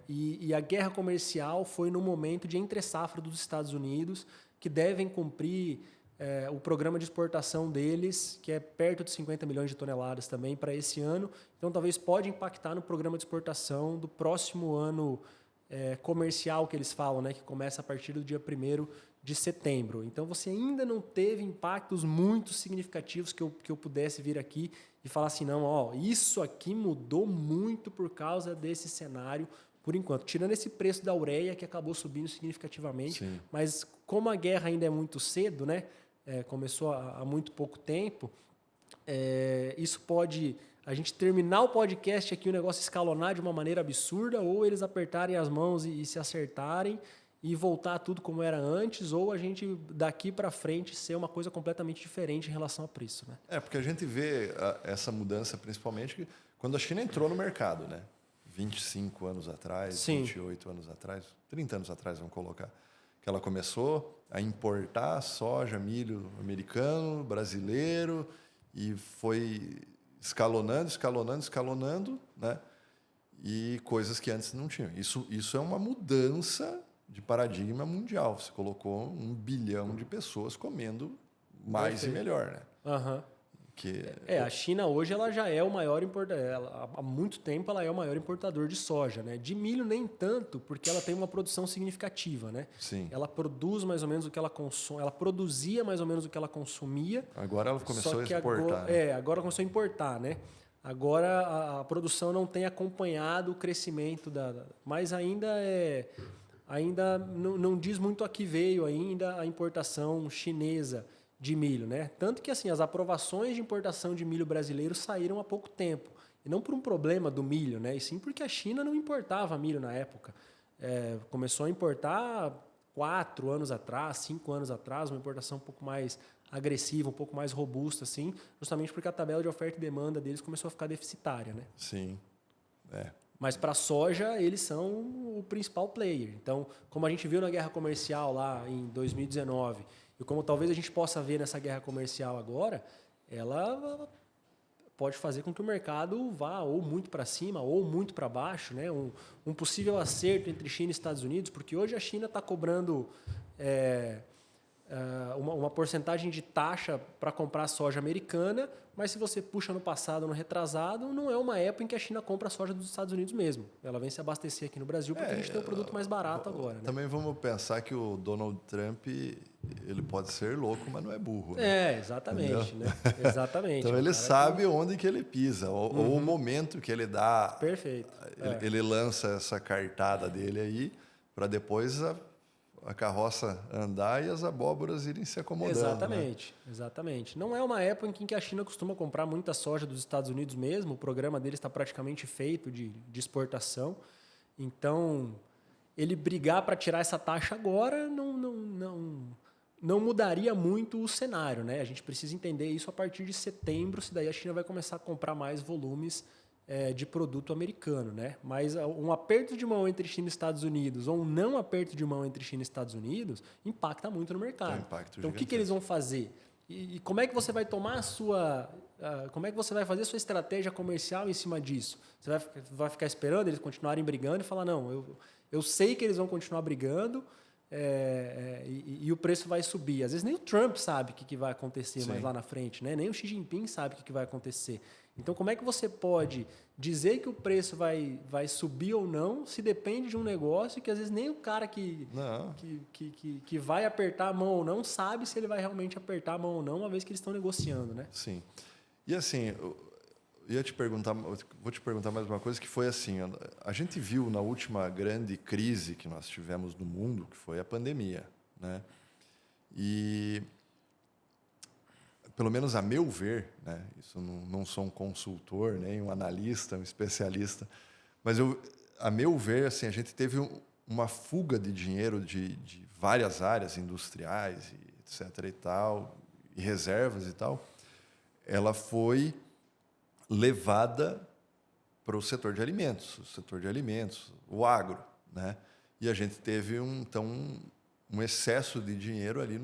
E a guerra comercial foi no momento de entre-safra dos Estados Unidos, que devem cumprir o programa de exportação deles, que é perto de 50 milhões de toneladas também para esse ano. Então, talvez pode impactar no programa de exportação do próximo ano comercial que eles falam, né, que começa a partir do dia 1º de setembro. Então, você ainda não teve impactos muito significativos que eu pudesse vir aqui e falar assim, não, isso aqui mudou muito por causa desse cenário, por enquanto. Tirando esse preço da ureia, que acabou subindo significativamente. Sim. Mas como a guerra ainda é muito cedo, né, começou há muito pouco tempo, isso pode... A gente terminar o podcast aqui, o negócio escalonar de uma maneira absurda, ou eles apertarem as mãos e se acertarem e voltar tudo como era antes, ou a gente daqui para frente ser uma coisa completamente diferente em relação a preço, né? Porque a gente vê essa mudança principalmente quando a China entrou no mercado, né? 25 anos atrás, Sim. 28 anos atrás, 30 anos atrás, vamos colocar, que ela começou a importar soja, milho americano, brasileiro, e foi escalonando, né? E coisas que antes não tinham. Isso é uma mudança de paradigma mundial. Você colocou 1 bilhão de pessoas comendo mais Perfeito. e melhor, né? Aham. Que a China hoje ela já é o maior importador. Há muito tempo ela é o maior importador de soja, né? De milho nem tanto, porque ela tem uma produção significativa, né? Sim. Ela produz mais ou menos o que ela consome, ela produzia mais ou menos o que ela consumia. Agora ela começou a exportar. Agora começou a importar, né? Agora a produção não tem acompanhado o crescimento mas ainda não diz muito a que veio ainda a importação chinesa de milho, né? Tanto que assim, as aprovações de importação de milho brasileiro saíram há pouco tempo. E não por um problema do milho, né? E sim porque a China não importava milho na época. Começou a importar 4 anos atrás, 5 anos atrás, uma importação um pouco mais agressiva, um pouco mais robusta, assim, justamente porque a tabela de oferta e demanda deles começou a ficar deficitária, né? Sim. Mas para a soja, eles são o principal player. Então, como a gente viu na guerra comercial lá em 2019, e como talvez a gente possa ver nessa guerra comercial agora, ela pode fazer com que o mercado vá ou muito para cima ou muito para baixo, né? Um possível acerto entre China e Estados Unidos, porque hoje a China está cobrando uma porcentagem de taxa para comprar soja americana, mas se você puxa no passado, no retrasado, não é uma época em que a China compra a soja dos Estados Unidos mesmo. Ela vem se abastecer aqui no Brasil porque a gente tem um produto mais barato agora. Né? Também vamos pensar que o Donald Trump, ele pode ser louco, mas não é burro. Né? Exatamente. Né? Exatamente. Então ele sabe onde que ele pisa, ou o momento que ele dá. Perfeito. Ele lança essa cartada dele aí, para depois a carroça andar e as abóboras irem se acomodando. Exatamente, né? Exatamente. Não é uma época em que a China costuma comprar muita soja dos Estados Unidos mesmo, o programa deles está praticamente feito de exportação. Então, ele brigar para tirar essa taxa agora não mudaria muito o cenário. Né? A gente precisa entender isso a partir de setembro, se daí a China vai começar a comprar mais volumes de produto americano, né? Mas um aperto de mão entre China e Estados Unidos ou um não aperto de mão entre China e Estados Unidos impacta muito no mercado. Então, o que eles vão fazer? E como é que você vai tomar como é que você vai fazer a sua estratégia comercial em cima disso? Você vai ficar esperando eles continuarem brigando e falar, não, eu sei que eles vão continuar brigando e o preço vai subir. Às vezes nem o Trump sabe o que vai acontecer mais lá na frente, né? Nem o Xi Jinping sabe o que vai acontecer. Então, como é que você pode dizer que o preço vai subir ou não se depende de um negócio que às vezes nem o cara que vai apertar a mão ou não sabe se ele vai realmente apertar a mão ou não, uma vez que eles estão negociando, né? Sim. E assim, vou te perguntar mais uma coisa que foi assim, a gente viu na última grande crise que nós tivemos no mundo, que foi a pandemia, né? E pelo menos a meu ver, né, isso não sou um consultor, nem um analista, um especialista, mas a meu ver, assim, a gente teve uma fuga de dinheiro de várias áreas industriais, e etc. e tal, e reservas e tal. Ela foi levada para o setor de alimentos, o agro, né? E a gente teve um excesso de dinheiro ali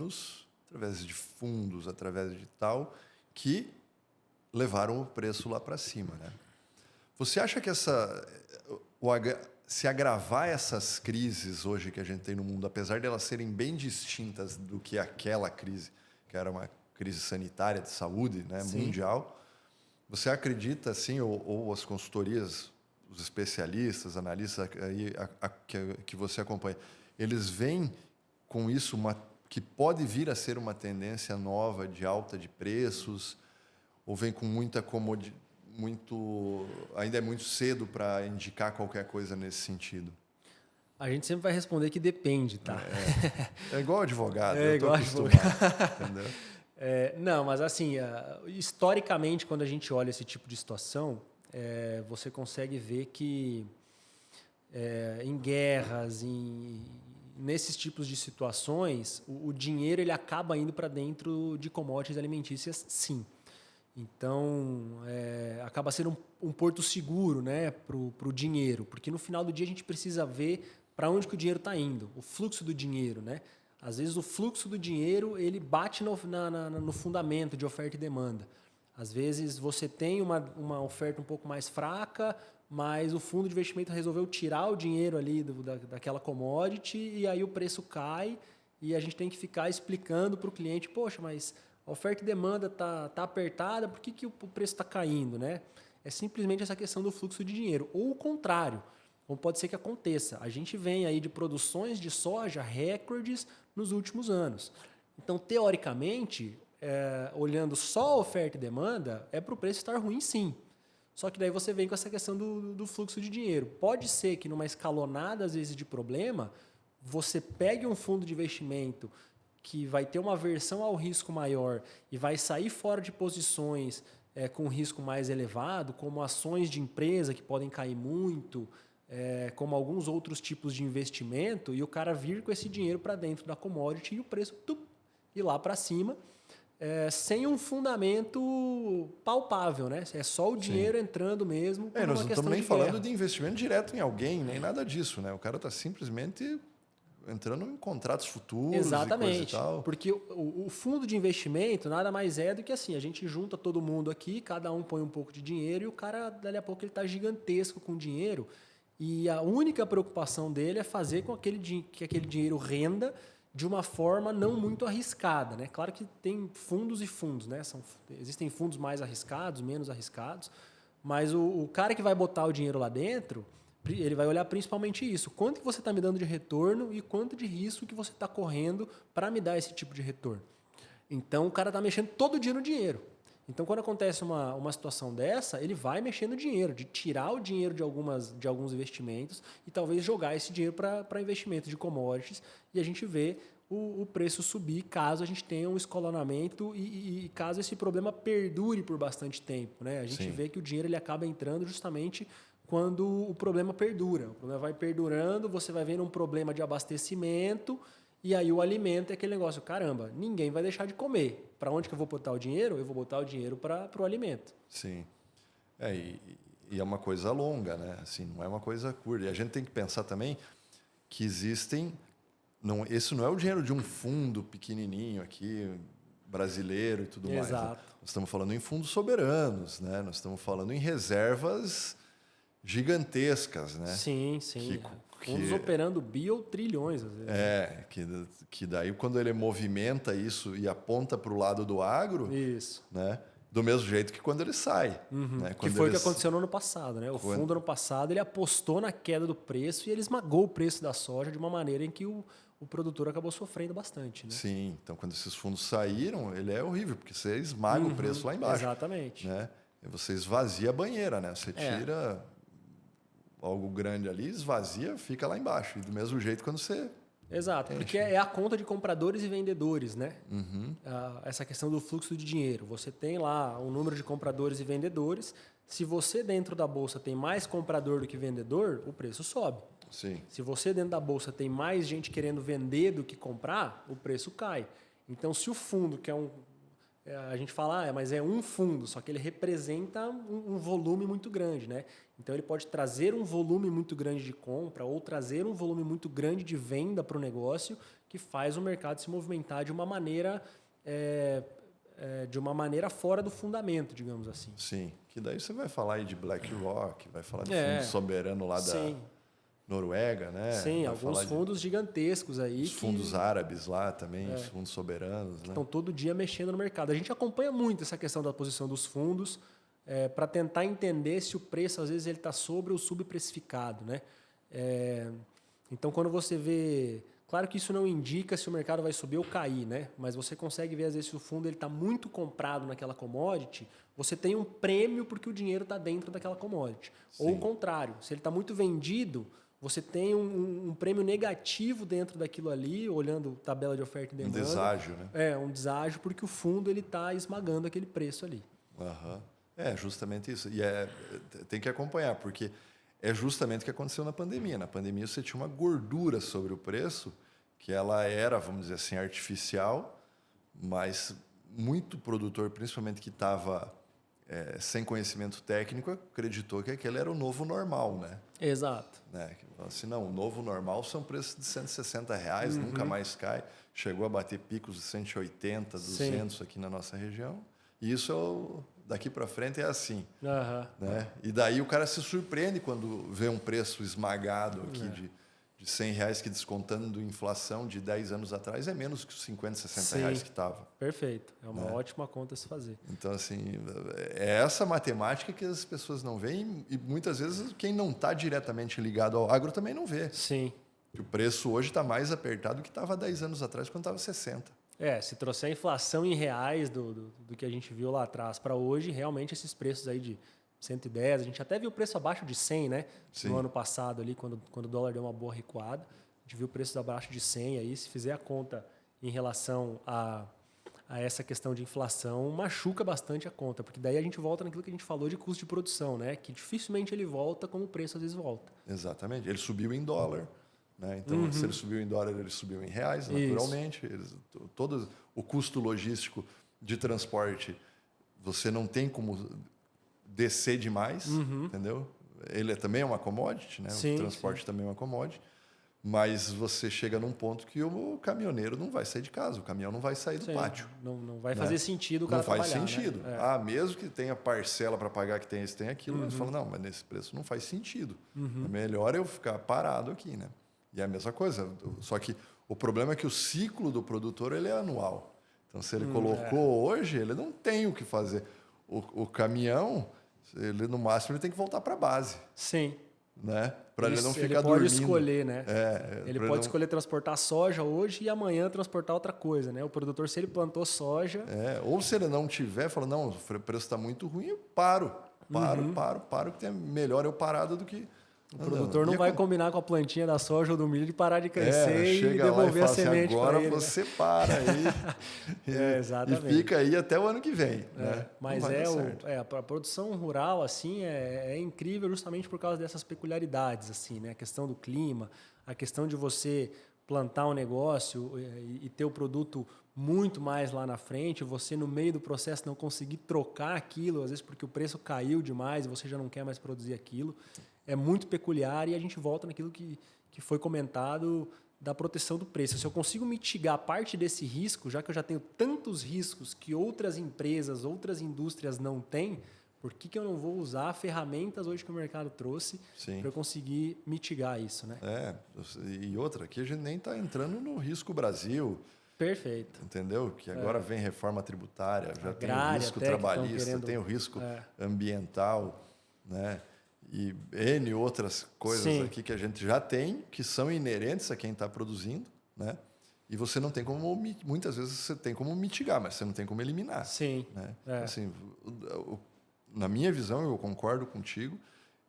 através de fundos, através de tal, que levaram o preço lá para cima, né? Você acha que se agravar essas crises hoje que a gente tem no mundo, apesar de elas serem bem distintas do que aquela crise, que era uma crise sanitária de saúde, né, mundial, você acredita, assim, ou as consultorias, os especialistas, analistas aí, que você acompanha, eles veem com isso que pode vir a ser uma tendência nova de alta de preços, ou vem com muita ainda é muito cedo para indicar qualquer coisa nesse sentido? A gente sempre vai responder que depende, tá? É igual advogado, eu estou acostumado. Entendeu? Não, mas assim, historicamente, quando a gente olha esse tipo de situação, você consegue ver que em guerras, nesses tipos de situações, o dinheiro ele acaba indo para dentro de commodities alimentícias, sim. Então, acaba sendo um porto seguro, né, para o dinheiro, porque no final do dia a gente precisa ver para onde que o dinheiro está indo, o fluxo do dinheiro, né? Às vezes o fluxo do dinheiro ele bate no fundamento de oferta e demanda. Às vezes você tem uma oferta um pouco mais fraca, mas o fundo de investimento resolveu tirar o dinheiro ali daquela commodity e aí o preço cai e a gente tem que ficar explicando para o cliente, poxa, mas a oferta e demanda tá apertada, por que o preço está caindo, né? É simplesmente essa questão do fluxo de dinheiro. Ou o contrário, como pode ser que aconteça. A gente vem aí de produções de soja recordes nos últimos anos. Então, teoricamente, olhando só a oferta e demanda, para o preço estar ruim, sim. Só que daí você vem com essa questão do fluxo de dinheiro. Pode ser que numa escalonada, às vezes, de problema, você pegue um fundo de investimento que vai ter uma aversão ao risco maior e vai sair fora de posições com risco mais elevado, como ações de empresa que podem cair muito, como alguns outros tipos de investimento, e o cara vir com esse dinheiro para dentro da commodity e o preço ir lá para cima, sem um fundamento palpável, né? É só o dinheiro entrando mesmo. Nós não estamos nem falando de investimento direto em alguém, nem nada disso, né? O cara está simplesmente entrando em contratos futuros. Exatamente, e coisa e tal. Porque o fundo de investimento nada mais é do que assim, a gente junta todo mundo aqui, cada um põe um pouco de dinheiro e o cara, dali a pouco, ele está gigantesco com dinheiro e a única preocupação dele é fazer com que aquele dinheiro renda de uma forma não muito arriscada, né? Claro que tem fundos e fundos, né? Existem fundos mais arriscados, menos arriscados, mas o cara que vai botar o dinheiro lá dentro, ele vai olhar principalmente isso. Quanto que você está me dando de retorno e quanto de risco que você está correndo para me dar esse tipo de retorno. Então, o cara está mexendo todo o dia no dinheiro. Então, quando acontece uma situação dessa, ele vai mexer no dinheiro, de tirar o dinheiro de alguns investimentos e talvez jogar esse dinheiro para investimento de commodities e a gente vê o preço subir caso a gente tenha um escalonamento e caso esse problema perdure por bastante tempo, né? A gente vê que o dinheiro ele acaba entrando justamente quando o problema perdura. O problema vai perdurando, você vai vendo um problema de abastecimento e aí o alimento é aquele negócio, caramba, ninguém vai deixar de comer. Para onde que eu vou botar o dinheiro? Eu vou botar o dinheiro para o alimento. Sim. E é uma coisa longa, né? Assim, não é uma coisa curta. E a gente tem que pensar também que existem... esse não é o dinheiro de um fundo pequenininho aqui, brasileiro e tudo mais. Né? Nós estamos falando em fundos soberanos, né? Nós estamos falando em reservas gigantescas, né? Sim. Fundos operando ou trilhões, às vezes. Que daí quando ele movimenta isso e aponta para o lado do agro, isso, né? Do mesmo jeito que quando ele sai. Né? Que foi o que aconteceu no ano passado, né? O fundo ano passado ele apostou na queda do preço e ele esmagou o preço da soja de uma maneira em que o produtor acabou sofrendo bastante, né? Sim, então quando esses fundos saíram, ele é horrível, porque você esmaga o preço lá embaixo. Exatamente. Né? E você esvazia a banheira, né? Você tira algo grande ali, esvazia, fica lá embaixo. E do mesmo jeito, quando você Exato, porque é a conta de compradores e vendedores, né? Essa questão do fluxo de dinheiro. Você tem lá um número de compradores e vendedores. Se você dentro da bolsa tem mais comprador do que vendedor, o preço sobe. Sim. Se você dentro da bolsa tem mais gente querendo vender do que comprar, o preço cai. Então, se o fundo, que a gente fala, mas é um fundo, só que ele representa um volume muito grande, né? Então, ele pode trazer um volume muito grande de compra ou trazer um volume muito grande de venda para o negócio, que faz o mercado se movimentar de uma maneira fora do fundamento, digamos assim. Sim, que daí você vai falar aí de BlackRock, vai falar do fundo soberano lá da Noruega, né? Sim, vai alguns fundos gigantescos aí. Os fundos árabes lá também, os fundos soberanos. Né? Estão todo dia mexendo no mercado. A gente acompanha muito essa questão da posição dos fundos para tentar entender se o preço, às vezes, ele está sobre ou subprecificado. Né? Então, quando você vê... Claro que isso não indica se o mercado vai subir ou cair, né? Mas você consegue ver, às vezes, se o fundo está muito comprado naquela commodity, você tem um prêmio porque o dinheiro está dentro daquela commodity. Sim. Ou o contrário, se ele está muito vendido, você tem um prêmio negativo dentro daquilo ali, olhando tabela de oferta e demanda. Um deságio, né? Um deságio, porque o fundo está esmagando aquele preço ali. Uhum. É justamente isso. E tem que acompanhar, porque é justamente o que aconteceu na pandemia. Na pandemia você tinha uma gordura sobre o preço, que ela era, vamos dizer assim, artificial, mas muito produtor, principalmente que estava sem conhecimento técnico, acreditou que aquele era o novo normal, né? Exato. Assim, não, o novo normal são preços de R$160, nunca mais cai. Chegou a bater picos de 180, 200 Sim. aqui na nossa região. E isso, daqui para frente, é assim. Né? E daí o cara se surpreende quando vê um preço esmagado aqui de R$100, que descontando inflação de 10 anos atrás é menos que os 50, 60 reais que estava. Perfeito. É uma ótima conta a se fazer. Então, assim, é essa matemática que as pessoas não veem e muitas vezes quem não está diretamente ligado ao agro também não vê. Sim. Que o preço hoje está mais apertado do que estava 10 anos atrás, quando estava 60. Se trouxer a inflação em reais do que a gente viu lá atrás para hoje, realmente esses preços aí de 110, a gente até viu o preço abaixo de 100, né? Sim. No ano passado ali, quando o dólar deu uma boa recuada, a gente viu preços abaixo de 100 aí, se fizer a conta em relação a essa questão de inflação, machuca bastante a conta, porque daí a gente volta naquilo que a gente falou de custo de produção, né? Que dificilmente ele volta como o preço às vezes volta. Exatamente. Ele subiu em dólar, né? Então, se ele subiu em dólar, ele subiu em reais, naturalmente. Todo o custo logístico de transporte, você não tem como descer demais, entendeu? Ele também é uma commodity, né? Sim, o transporte também é uma commodity, mas você chega num ponto que o caminhoneiro não vai sair de casa, o caminhão não vai sair do pátio. Não vai fazer sentido o cara Não faz trabalhar, sentido. Né? Mesmo que tenha parcela para pagar, que tem isso, tem aquilo, mas fala, não, mas nesse preço não faz sentido. É melhor eu ficar parado aqui, né? E é a mesma coisa, só que o problema é que o ciclo do produtor ele é anual. Então, se ele colocou hoje, ele não tem o que fazer. O caminhão... Ele, no máximo, ele tem que voltar para a base. Sim. Né? Para ele não ficar dormindo. Ele pode escolher, né? Ele pode escolher transportar soja hoje e amanhã transportar outra coisa, né? O produtor, se ele plantou soja... Ou se ele não tiver, fala, não, o preço está muito ruim, eu paro, que é melhor eu parado do que... O produtor não vai combinar com a plantinha da soja ou do milho de parar de crescer e devolver a semente para ele. Agora né? você para aí exatamente. E fica aí até o ano que vem. Né? Mas a produção rural assim é incrível justamente por causa dessas peculiaridades, assim, né? A questão do clima, a questão de você plantar um negócio e ter o produto muito mais lá na frente, você no meio do processo não conseguir trocar aquilo, às vezes porque o preço caiu demais e você já não quer mais produzir aquilo. É muito peculiar e a gente volta naquilo que foi comentado da proteção do preço. Se eu consigo mitigar parte desse risco, já que eu já tenho tantos riscos que outras empresas, outras indústrias não têm, por que eu não vou usar ferramentas hoje que o mercado trouxe para eu conseguir mitigar isso, né? E outra, aqui a gente nem está entrando no risco Brasil. Perfeito. Entendeu? Que agora vem reforma tributária, já tem o risco trabalhista, tem o risco ambiental, né? E N outras coisas aqui que a gente já tem, que são inerentes a quem está produzindo, né? E você não tem como, muitas vezes você tem como mitigar, mas você não tem como eliminar. Sim. Né? Assim, na minha visão, eu concordo contigo,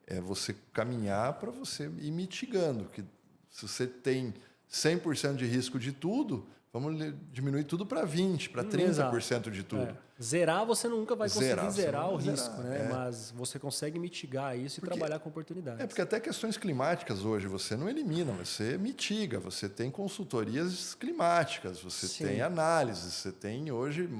é você caminhar para você ir mitigando. Que se você tem 100% de risco de tudo, vamos diminuir tudo para 20%, para 30% de tudo. Zerar, você nunca vai conseguir zerar o vai risco, zerar, né? Mas você consegue mitigar isso e trabalhar com oportunidades. Porque até questões climáticas hoje você não elimina, você mitiga. Você tem consultorias climáticas, você tem análises, você tem hoje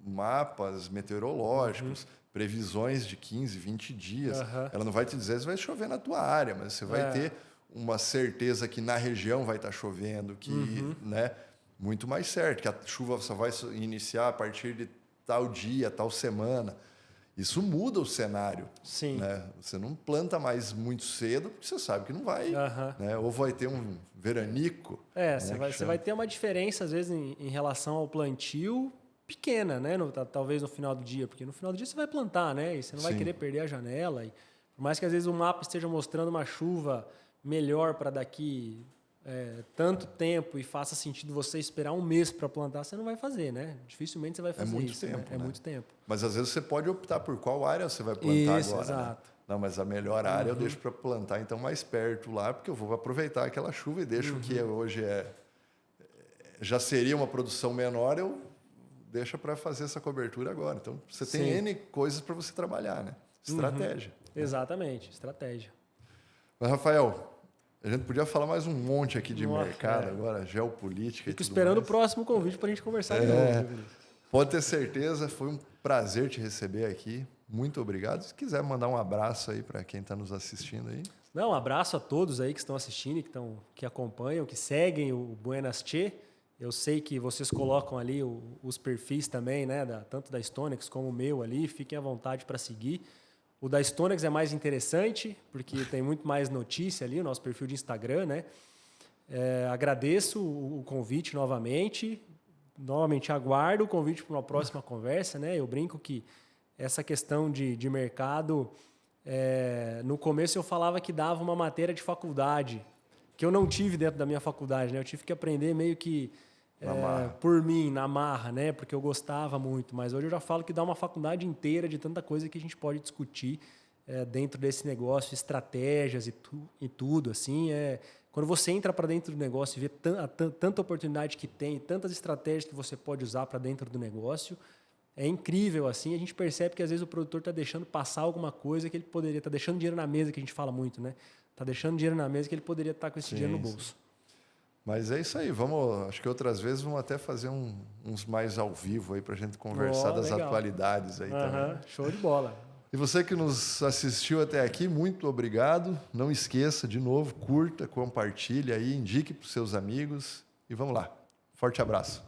mapas meteorológicos, previsões de 15, 20 dias. Ela não vai te dizer se vai chover na tua área, mas você vai ter uma certeza que na região vai estar chovendo, que, né, muito mais certo, que a chuva só vai iniciar a partir de tal dia, tal semana. Isso muda o cenário. Sim. Né? Você não planta mais muito cedo, porque você sabe que não vai. Né? Ou vai ter um veranico. Você vai ter uma diferença, às vezes, em relação ao plantio pequena, né? Talvez no final do dia, porque no final do dia você vai plantar, né? E você não vai querer perder a janela. E, por mais que às vezes o mapa esteja mostrando uma chuva melhor para daqui tanto tempo e faça sentido você esperar um mês para plantar, você não vai fazer, né? Dificilmente você vai fazer muito isso. Tempo, né? É muito tempo. Mas às vezes você pode optar por qual área você vai plantar agora. Exato. Né? Não, mas a melhor área eu deixo para plantar então mais perto lá, porque eu vou aproveitar aquela chuva e deixo o que hoje já seria uma produção menor, eu deixo para fazer essa cobertura agora. Então você tem N coisas para você trabalhar, né? Estratégia. Exatamente, estratégia. Mas, Rafael, a gente podia falar mais um monte aqui de mercado agora, geopolítica. Fico esperando o próximo convite para a gente conversar de novo. Pode ter certeza, foi um prazer te receber aqui. Muito obrigado. Se quiser mandar um abraço aí para quem está nos assistindo aí. Um abraço a todos aí que estão assistindo, que acompanham, que seguem o Buenas Tchê. Eu sei que vocês colocam ali os perfis também, né, tanto da Stonex como o meu ali. Fiquem à vontade para seguir. O da Stonex é mais interessante, porque tem muito mais notícia ali, o nosso perfil de Instagram, né? Agradeço o convite novamente. Novamente aguardo o convite para uma próxima conversa, né? Eu brinco que essa questão de mercado, no começo eu falava que dava uma matéria de faculdade, que eu não tive dentro da minha faculdade, né? Eu tive que aprender meio que por mim, na marra, né? Porque eu gostava muito. Mas hoje eu já falo que dá uma faculdade inteira de tanta coisa que a gente pode discutir dentro desse negócio, estratégias e tudo. Assim, quando você entra para dentro do negócio e vê tanta oportunidade que tem, tantas estratégias que você pode usar para dentro do negócio, é incrível. Assim, a gente percebe que às vezes o produtor está deixando passar alguma coisa que ele poderia estar deixando dinheiro na mesa, que a gente fala muito, né? Está deixando dinheiro na mesa que ele poderia estar com esse dinheiro no bolso. Mas é isso aí, acho que outras vezes vamos até fazer uns mais ao vivo aí para a gente conversar das atualidades aí também. Show de bola. E você que nos assistiu até aqui, muito obrigado. Não esqueça, de novo, curta, compartilhe aí, indique para os seus amigos e vamos lá. Forte abraço.